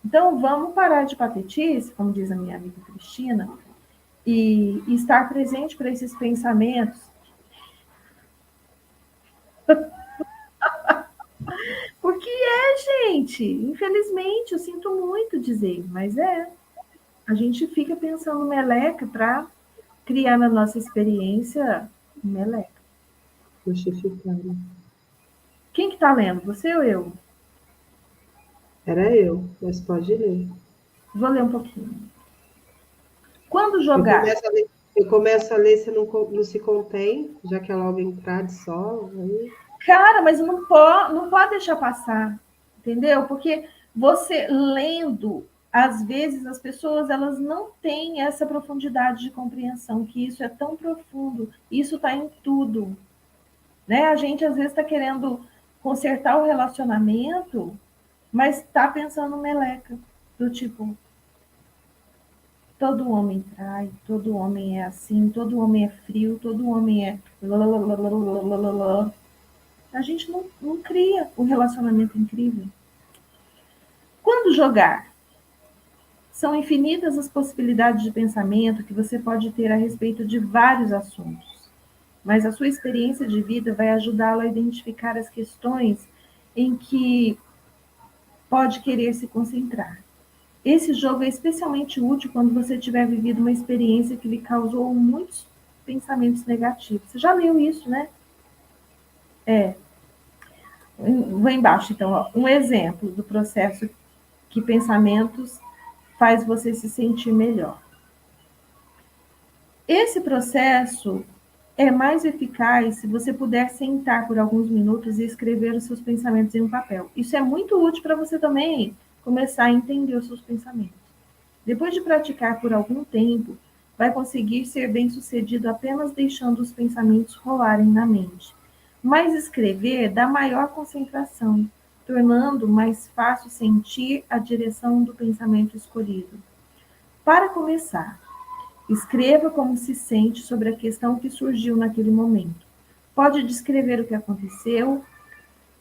Então, vamos parar de patetice, como diz a minha amiga Cristina, e estar presente para esses pensamentos. Porque gente, infelizmente, eu sinto muito dizer, mas a gente fica pensando meleca para criar na nossa experiência meleca. Justificando. Quem que tá lendo? Você ou eu? Era eu, mas pode ler. Vou ler um pouquinho. Quando Eu jogar? começo a ler, eu começo a ler, você não se contém, já que ela logo entrar de sol. Aí... Cara, mas não pode deixar passar, entendeu? Porque você lendo, às vezes as pessoas elas não têm essa profundidade de compreensão, que isso é tão profundo, isso está em tudo, né? A gente às vezes está querendo consertar o relacionamento, mas está pensando meleca, do tipo, todo homem trai, todo homem é assim, todo homem é frio, todo homem é... A gente não cria um relacionamento incrível. Quando jogar? São infinitas as possibilidades de pensamento que você pode ter a respeito de vários assuntos, mas a sua experiência de vida vai ajudá-lo a identificar as questões em que pode querer se concentrar. Esse jogo é especialmente útil quando você tiver vivido uma experiência que lhe causou muitos pensamentos negativos. Você já leu isso, né? Vou embaixo, então. Ó. Um exemplo do processo que pensamentos faz você se sentir melhor. Esse processo é mais eficaz se você puder sentar por alguns minutos e escrever os seus pensamentos em um papel. Isso é muito útil para você também começar a entender os seus pensamentos. Depois de praticar por algum tempo, vai conseguir ser bem-sucedido apenas deixando os pensamentos rolarem na mente. Mas escrever dá maior concentração, tornando mais fácil sentir a direção do pensamento escolhido. Para começar, escreva como se sente sobre a questão que surgiu naquele momento. Pode descrever o que aconteceu,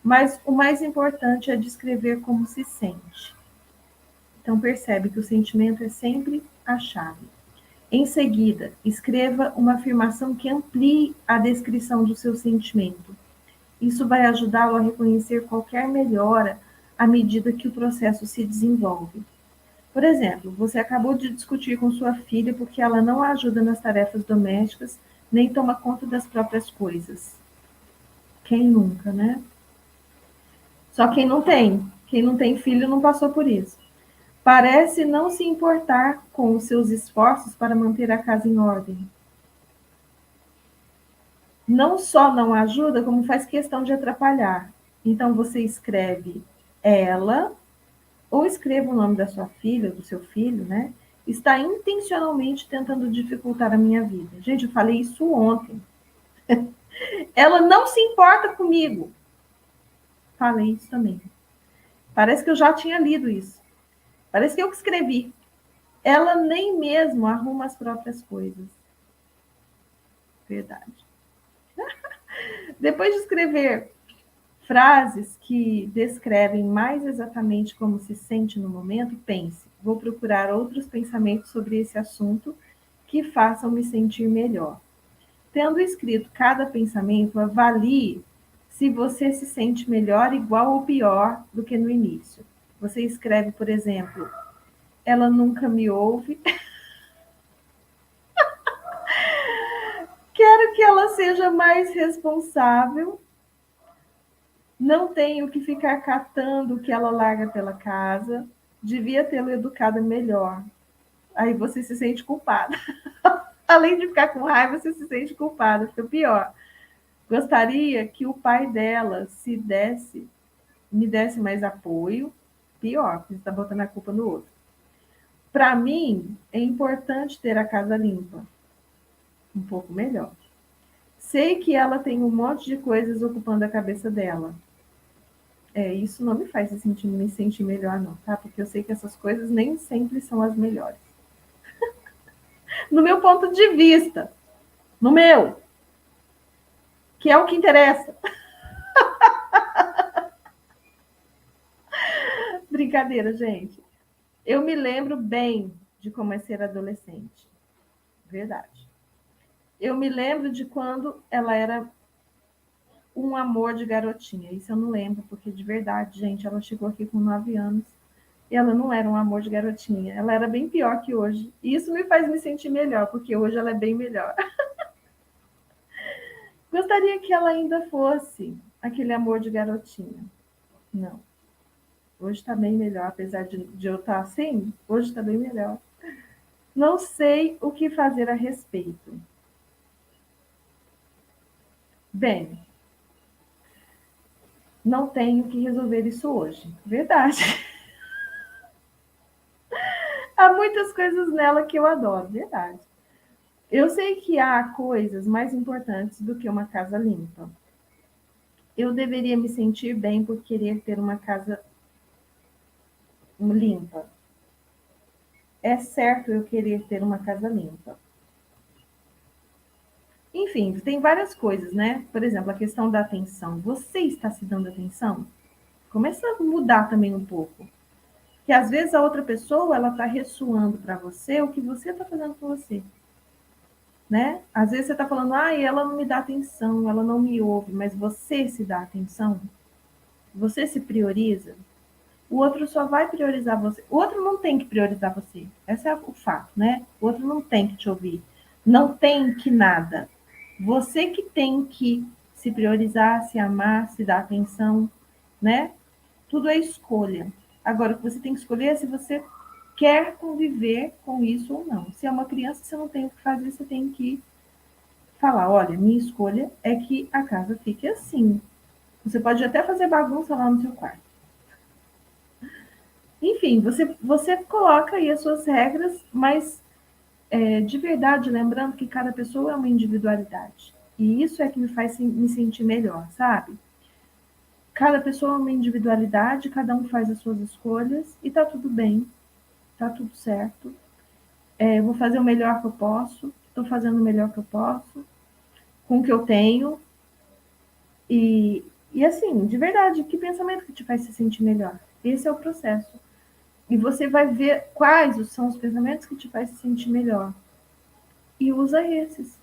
mas o mais importante é descrever como se sente. Então, percebe que o sentimento é sempre a chave. Em seguida, escreva uma afirmação que amplie a descrição do seu sentimento. Isso vai ajudá-lo a reconhecer qualquer melhora à medida que o processo se desenvolve. Por exemplo, você acabou de discutir com sua filha porque ela não a ajuda nas tarefas domésticas, nem toma conta das próprias coisas. Quem nunca, né? Só quem não tem filho não passou por isso. Parece não se importar com os seus esforços para manter a casa em ordem. Não só não ajuda, como faz questão de atrapalhar. Então você escreve ela, ou escreva o nome da sua filha, do seu filho, né? Está intencionalmente tentando dificultar a minha vida. Gente, eu falei isso ontem. Ela não se importa comigo. Falei isso também. Parece que eu já tinha lido isso. Parece que eu que escrevi. Ela nem mesmo arruma as próprias coisas. Verdade. Depois de escrever frases que descrevem mais exatamente como se sente no momento, pense: vou procurar outros pensamentos sobre esse assunto que façam me sentir melhor. Tendo escrito cada pensamento, avalie se você se sente melhor, igual ou pior do que no início. Você escreve, por exemplo, ela nunca me ouve. Quero que ela seja mais responsável. Não tenho que ficar catando o que ela larga pela casa. Devia tê-lo educado melhor. Aí você se sente culpada. Além de ficar com raiva, você se sente culpada. Fica pior. Gostaria que o pai dela me desse mais apoio. Pior, porque você está botando a culpa no outro. Para mim, é importante ter a casa limpa. Um pouco melhor. Sei que ela tem um monte de coisas ocupando a cabeça dela. Isso não me faz me sentir melhor, não, tá? Porque eu sei que essas coisas nem sempre são as melhores. No meu ponto de vista. No meu. Que é o que interessa. Brincadeira, gente. Eu me lembro bem de como é ser adolescente. Verdade. Eu me lembro de quando ela era um amor de garotinha. Isso eu não lembro, porque de verdade, gente, ela chegou aqui com 9 anos e ela não era um amor de garotinha. Ela era bem pior que hoje. E isso me faz me sentir melhor, porque hoje ela é bem melhor. Gostaria que ela ainda fosse aquele amor de garotinha. Não. Hoje está bem melhor, apesar de eu estar assim, hoje está bem melhor. Não sei o que fazer a respeito. Bem, não tenho que resolver isso hoje. Verdade. Há muitas coisas nela que eu adoro, verdade. Eu sei que há coisas mais importantes do que uma casa limpa. Eu deveria me sentir bem por querer ter uma casa limpa. É certo eu querer ter uma casa limpa. Enfim, tem várias coisas, né? Por exemplo, a questão da atenção. Você está se dando atenção? Começa a mudar também um pouco. Que às vezes a outra pessoa, ela está ressoando para você o que você está fazendo com você. Né? Às vezes você está falando, ela não me dá atenção, ela não me ouve, mas você se dá atenção? Você se prioriza? O outro só vai priorizar você. O outro não tem que priorizar você. Esse é o fato, né? O outro não tem que te ouvir. Não tem que nada. Você que tem que se priorizar, se amar, se dar atenção, né? Tudo é escolha. Agora, o que você tem que escolher é se você quer conviver com isso ou não. Se é uma criança, você não tem o que fazer, você tem que falar, olha, minha escolha é que a casa fique assim. Você pode até fazer bagunça lá no seu quarto. Enfim, você coloca aí as suas regras, mas de verdade, lembrando que cada pessoa é uma individualidade. E isso é que me faz me sentir melhor, sabe? Cada pessoa é uma individualidade, cada um faz as suas escolhas e tá tudo bem, tá tudo certo. Eu vou fazer o melhor que eu posso, estou fazendo o melhor que eu posso, com o que eu tenho. E assim, de verdade, que pensamento que te faz se sentir melhor? Esse é o processo. E você vai ver quais são os pensamentos que te faz se sentir melhor. E usa esses.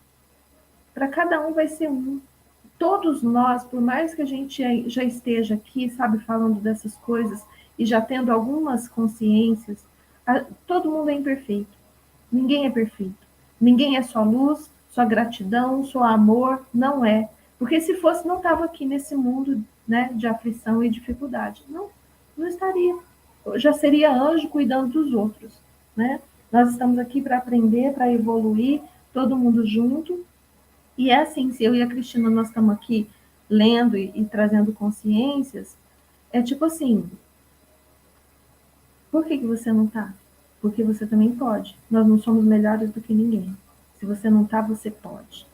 Para cada um vai ser um. Todos nós, por mais que a gente já esteja aqui, sabe, falando dessas coisas e já tendo algumas consciências, todo mundo é imperfeito. Ninguém é perfeito. Ninguém é só luz, só gratidão, só amor. Não é. Porque se fosse, não estava aqui nesse mundo, né, de aflição e dificuldade. Não, não estaria. Eu já seria anjo cuidando dos outros, né? Nós estamos aqui para aprender, para evoluir, todo mundo junto. E é assim, se eu e a Cristina nós estamos aqui lendo e trazendo consciências, é tipo assim, por que você não está? Porque você também pode. Nós não somos melhores do que ninguém. Se você não está, você pode.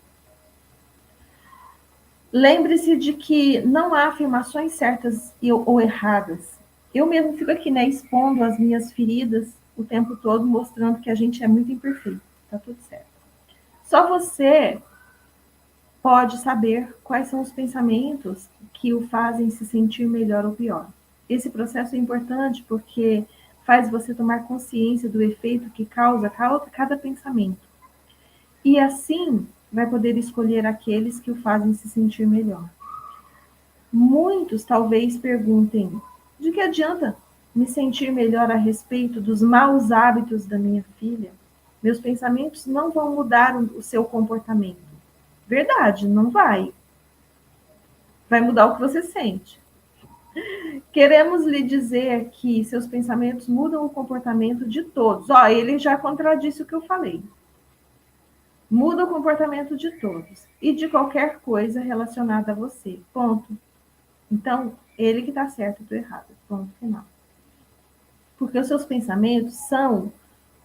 Lembre-se de que não há afirmações certas ou erradas. eu mesmo fico aqui, né, expondo as minhas feridas o tempo todo, mostrando que a gente é muito imperfeito. Tá tudo certo. Só você pode saber quais são os pensamentos que o fazem se sentir melhor ou pior. Esse processo é importante porque faz você tomar consciência do efeito que causa cada pensamento. E assim vai poder escolher aqueles que o fazem se sentir melhor. Muitos talvez perguntem: de que adianta me sentir melhor a respeito dos maus hábitos da minha filha? Meus pensamentos não vão mudar o seu comportamento. Verdade, não vai. Vai mudar o que você sente. Queremos lhe dizer que seus pensamentos mudam o comportamento de todos. Ó, ele já contradisse o que eu falei. Muda o comportamento de todos e de qualquer coisa relacionada a você. Ponto. Então, ele que está certo, eu estou errado. Ponto final. Porque os seus pensamentos são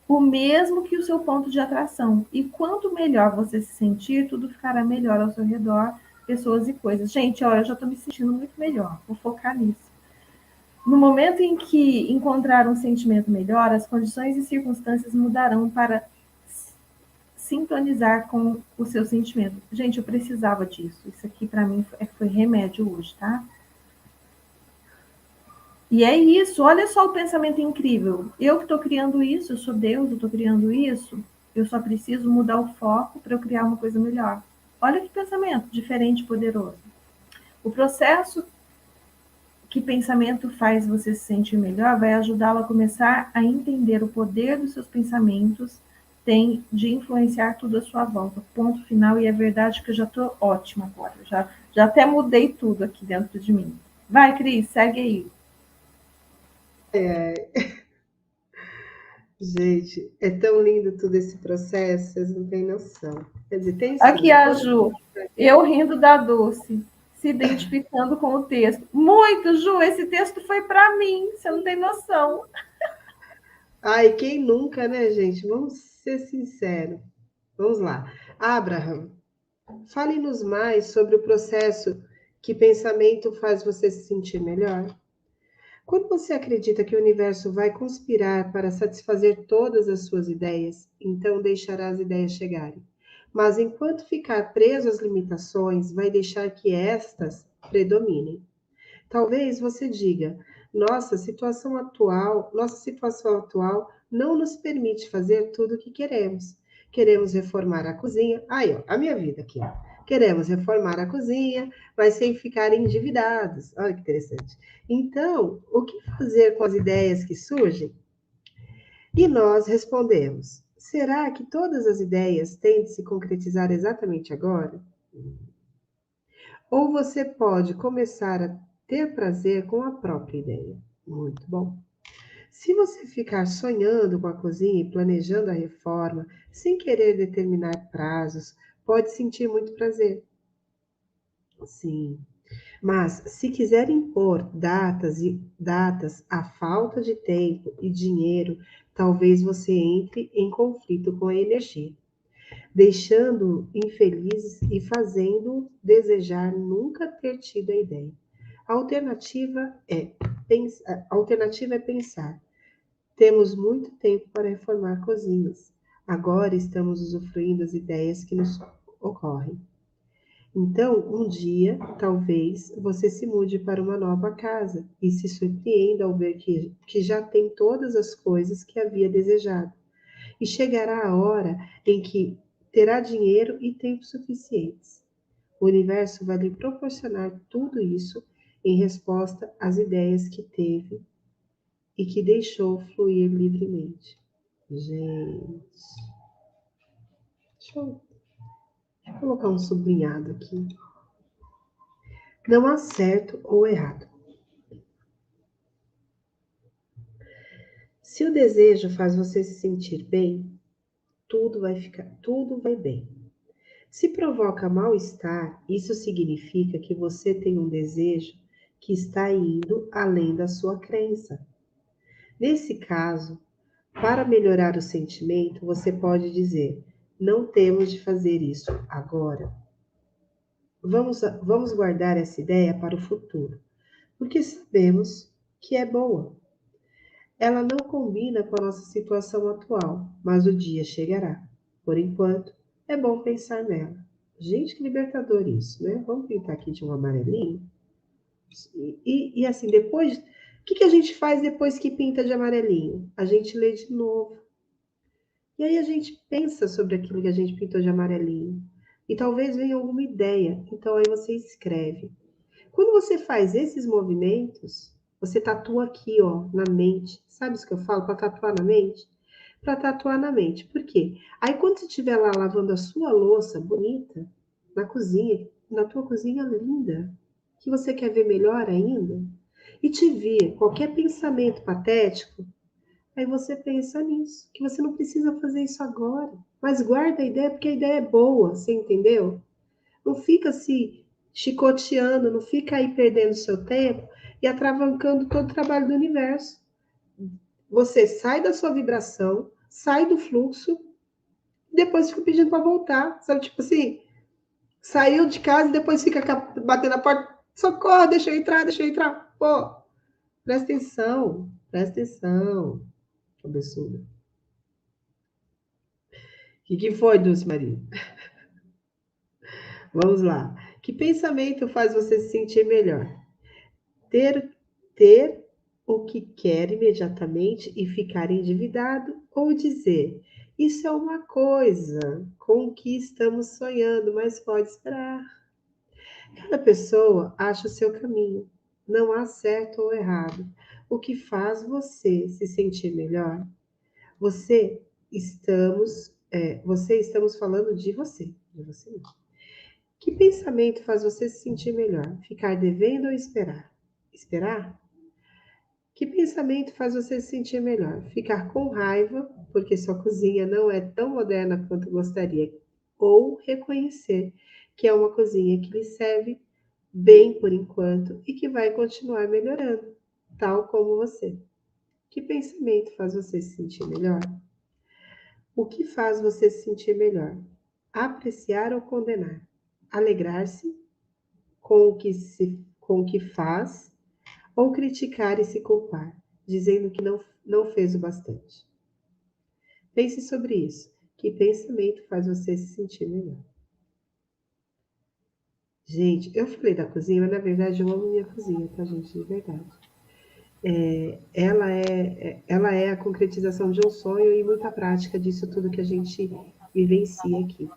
o mesmo que o seu ponto de atração. E quanto melhor você se sentir, tudo ficará melhor ao seu redor, pessoas e coisas. Gente, ó, eu já estou me sentindo muito melhor. Vou focar nisso. No momento em que encontrar um sentimento melhor, as condições e circunstâncias mudarão para sintonizar com o seu sentimento. Gente, eu precisava disso. Isso aqui para mim foi remédio hoje, tá? E é isso, olha só o pensamento incrível. Eu que estou criando isso, eu sou Deus, eu estou criando isso, eu só preciso mudar o foco para eu criar uma coisa melhor. Olha que pensamento diferente e poderoso. O processo que pensamento faz você se sentir melhor vai ajudá-lo a começar a entender o poder dos seus pensamentos tem de influenciar tudo à sua volta. Ponto final, e é verdade que eu já estou ótima agora. Já até mudei tudo aqui dentro de mim. Vai, Cris, segue aí. Gente, é tão lindo todo esse processo, vocês não têm noção. Quer dizer, tem Aqui sim. a Ju, eu rindo da Dulce, se identificando com o texto. Muito, Ju, esse texto foi para mim, você não tem noção. Ai, quem nunca, né, gente? Vamos ser sinceros. Vamos lá. Abraham, fale-nos mais sobre o processo que pensamento faz você se sentir melhor. Quando você acredita que o universo vai conspirar para satisfazer todas as suas ideias, então deixará as ideias chegarem. Mas enquanto ficar preso às limitações, vai deixar que estas predominem. Talvez você diga: nossa situação atual não nos permite fazer tudo o que queremos. Queremos reformar a cozinha. Aí, ó, a minha vida aqui, ó. Queremos reformar a cozinha, mas sem ficar endividados. Olha que interessante. Então, o que fazer com as ideias que surgem? E nós respondemos: será que todas as ideias têm de se concretizar exatamente agora? Ou você pode começar a ter prazer com a própria ideia. Muito bom. Se você ficar sonhando com a cozinha e planejando a reforma, sem querer determinar prazos, pode sentir muito prazer. Sim. Mas se quiser impor datas à falta de tempo e dinheiro, talvez você entre em conflito com a energia, deixando infeliz e fazendo desejar nunca ter tido a ideia. A alternativa é pensar: temos muito tempo para reformar cozinhas. Agora estamos usufruindo das ideias que nos ocorrem. Então, um dia, talvez, você se mude para uma nova casa e se surpreenda ao ver que já tem todas as coisas que havia desejado. E chegará a hora em que terá dinheiro e tempo suficientes. O universo vai lhe proporcionar tudo isso em resposta às ideias que teve e que deixou fluir livremente. Gente, deixa eu colocar um sublinhado aqui. Não há certo ou errado. Se o desejo faz você se sentir bem, tudo vai bem. Se provoca mal-estar, isso significa que você tem um desejo que está indo além da sua crença. Nesse caso, para melhorar o sentimento, você pode dizer: não temos de fazer isso agora. Vamos guardar essa ideia para o futuro, porque sabemos que é boa. Ela não combina com a nossa situação atual, mas o dia chegará. Por enquanto, é bom pensar nela. Gente, que libertador isso, né? Vamos pintar aqui de um amarelinho. E assim, depois, o que a gente faz depois que pinta de amarelinho? A gente lê de novo. E aí a gente pensa sobre aquilo que a gente pintou de amarelinho. E talvez venha alguma ideia. Então aí você escreve. Quando você faz esses movimentos, você tatua aqui, ó, na mente. Sabe isso que eu falo para tatuar na mente? Para tatuar na mente. Por quê? Aí quando você estiver lá lavando a sua louça bonita, na cozinha, na tua cozinha linda, que você quer ver melhor ainda, e te vir qualquer pensamento patético, aí você pensa nisso, que você não precisa fazer isso agora. Mas guarda a ideia, porque a ideia é boa, você entendeu? Não fica se chicoteando, não fica aí perdendo seu tempo e atravancando todo o trabalho do universo. Você sai da sua vibração, sai do fluxo, e depois fica pedindo para voltar. Sabe, tipo assim, saiu de casa e depois fica batendo na porta, socorro, deixa eu entrar, deixa eu entrar. Pô, presta atenção, cabeçuda. O que foi, Dulce Maria? Vamos lá. Que pensamento faz você se sentir melhor? Ter o que quer imediatamente e ficar endividado, ou dizer, isso é uma coisa com o que estamos sonhando, mas pode esperar. Cada pessoa acha o seu caminho, não há certo ou errado. O que faz você se sentir melhor? Você estamos falando de você mesmo. Que pensamento faz você se sentir melhor? Ficar devendo ou esperar? Esperar? Que pensamento faz você se sentir melhor? Ficar com raiva, porque sua cozinha não é tão moderna quanto gostaria, ou reconhecer que é uma cozinha que lhe serve bem por enquanto e que vai continuar melhorando, tal como você. Que pensamento faz você se sentir melhor? O que faz você se sentir melhor? Apreciar ou condenar? Alegrar-se com o que faz ou criticar e se culpar, dizendo que não fez o bastante. Pense sobre isso. Que pensamento faz você se sentir melhor? Gente, eu falei da cozinha, mas na verdade eu amo minha cozinha, tá, gente? De verdade. Ela é a concretização de um sonho e muita prática disso tudo que a gente vivencia aqui.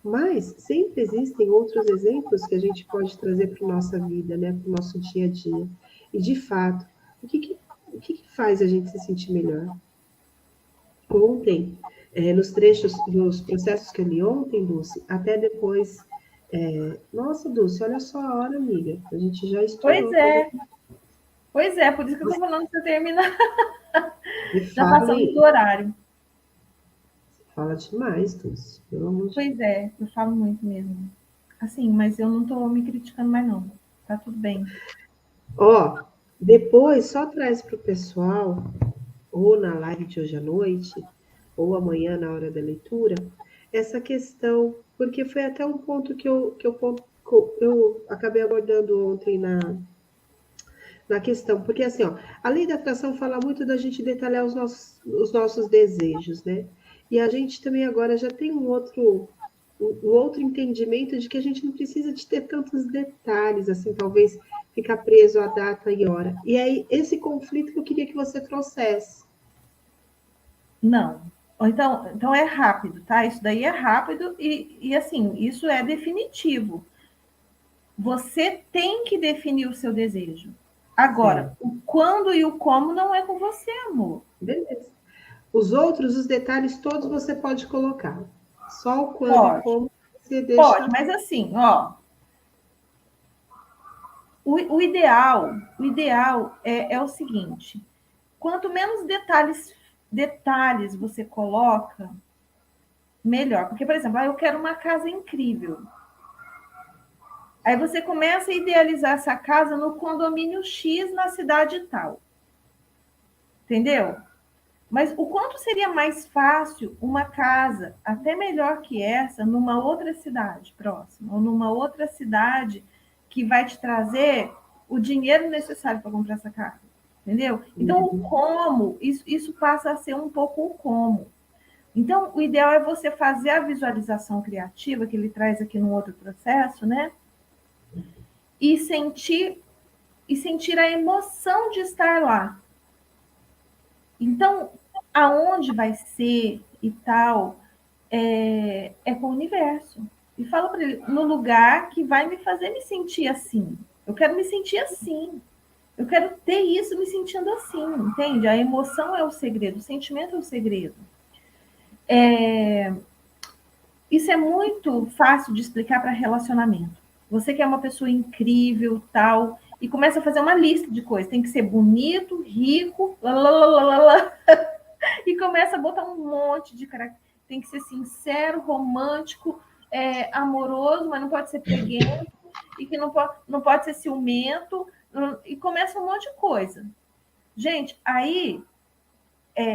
Mas sempre existem outros exemplos que a gente pode trazer para a nossa vida, né, para o nosso dia a dia. E de fato, o que faz a gente se sentir melhor? Ontem, nos processos que eu li ontem, Dulce, até depois. Nossa, Dulce, olha só a hora, amiga. A gente já Pois estourou. é, por isso que eu estou falando que você terminar. Me Já passamos do fale. horário. Fala demais, Dulce. Pelo amor de Pois é, eu falo muito mesmo. Assim, mas eu não estou me criticando mais, não. Tá tudo bem. Ó, depois só traz para o pessoal, ou na live de hoje à noite, ou amanhã na hora da leitura, essa questão, porque foi até um ponto que eu acabei abordando ontem na questão, porque assim, ó, a lei da atração fala muito da gente detalhar os nossos desejos, né? E a gente também agora já tem um outro entendimento de que a gente não precisa de ter tantos detalhes, assim, talvez ficar preso à data e hora. E aí, esse conflito que eu queria que você trouxesse. Não. Então é rápido, tá? Isso daí é rápido e assim, isso é definitivo. Você tem que definir o seu desejo. Agora, Certo. o quando e o como não é com você, amor. Beleza. Os outros, os detalhes todos você pode colocar. Só o quando e Pode, como você pode, deixa. mas assim, ó, o ideal é o seguinte: quanto menos detalhes você coloca, melhor. Porque, por exemplo, eu quero uma casa incrível. Aí você começa a idealizar essa casa no condomínio X na cidade tal. Entendeu? Mas o quanto seria mais fácil uma casa, até melhor que essa, numa outra cidade próxima, ou numa outra cidade que vai te trazer o dinheiro necessário para comprar essa casa. entendeu? Então, o como, isso passa a ser um pouco o como. Então, o ideal é você fazer a visualização criativa, que ele traz aqui no outro processo, né? E sentir a emoção de estar lá. Então, aonde vai ser e tal, é com o universo. E fala para ele, no lugar que vai me fazer me sentir assim. Eu quero me sentir assim. Eu quero ter isso me sentindo assim, entende? A emoção é o segredo, o sentimento é o segredo. Isso é muito fácil de explicar para relacionamento. Você que é uma pessoa incrível, tal, e começa a fazer uma lista de coisas. Tem que ser bonito, rico, lalalala, e começa a botar um monte de características. Tem que ser sincero, romântico, amoroso, mas não pode ser preguiçoso, e que não pode ser ciumento, e começa um monte de coisa. Gente, aí,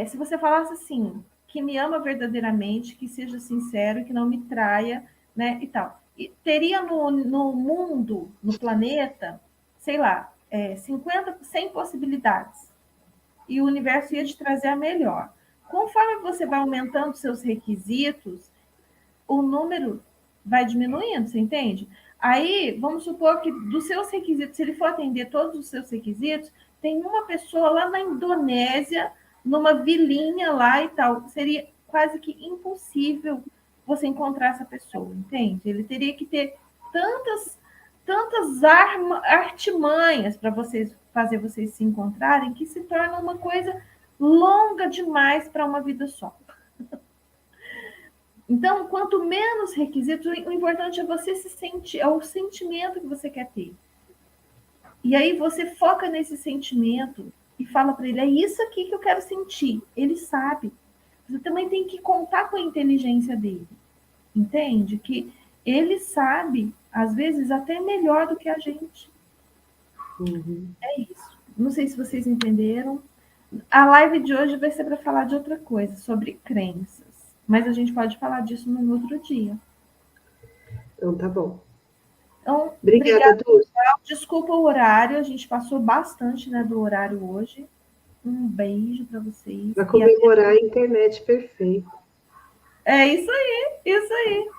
se você falasse assim, que me ama verdadeiramente, que seja sincero, que não me traia, né, e tal. E teria no mundo, no planeta, sei lá, 50, 100 possibilidades. E o universo ia te trazer a melhor. Conforme você vai aumentando seus requisitos, o número vai diminuindo, você entende? Aí, vamos supor que dos seus requisitos, se ele for atender todos os seus requisitos, tem uma pessoa lá na Indonésia, numa vilinha lá e tal. Seria quase que impossível você encontrar essa pessoa, entende? Ele teria que ter tantas artimanhas para vocês fazer vocês se encontrarem que se torna uma coisa longa demais para uma vida só. Então, quanto menos requisitos, o importante é você se sentir, é o sentimento que você quer ter. E aí você foca nesse sentimento e fala para ele, é isso aqui que eu quero sentir. Ele sabe. Você também tem que contar com a inteligência dele. Entende? Que ele sabe, às vezes, até melhor do que a gente. É isso. Não sei se vocês entenderam. A live de hoje vai ser para falar de outra coisa, sobre crenças. Mas a gente pode falar disso num outro dia. Então, tá bom. Então, Obrigada, obrigada, Dulce. pessoal. Desculpa o horário, a gente passou bastante, né, do horário hoje. Um beijo para vocês. Para comemorar a internet perfeita. É isso aí, isso aí.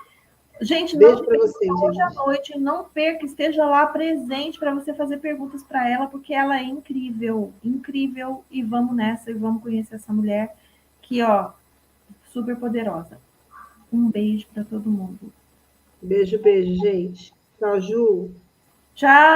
Gente, Beijo não para perca vocês, hoje à gente. noite, não perca, esteja lá presente para você fazer perguntas para ela, porque ela é incrível, incrível. E vamos nessa, e vamos conhecer essa mulher que, ó, super poderosa. Um beijo para todo mundo. Beijo, beijo, gente. Tchau, Ju. Tchau!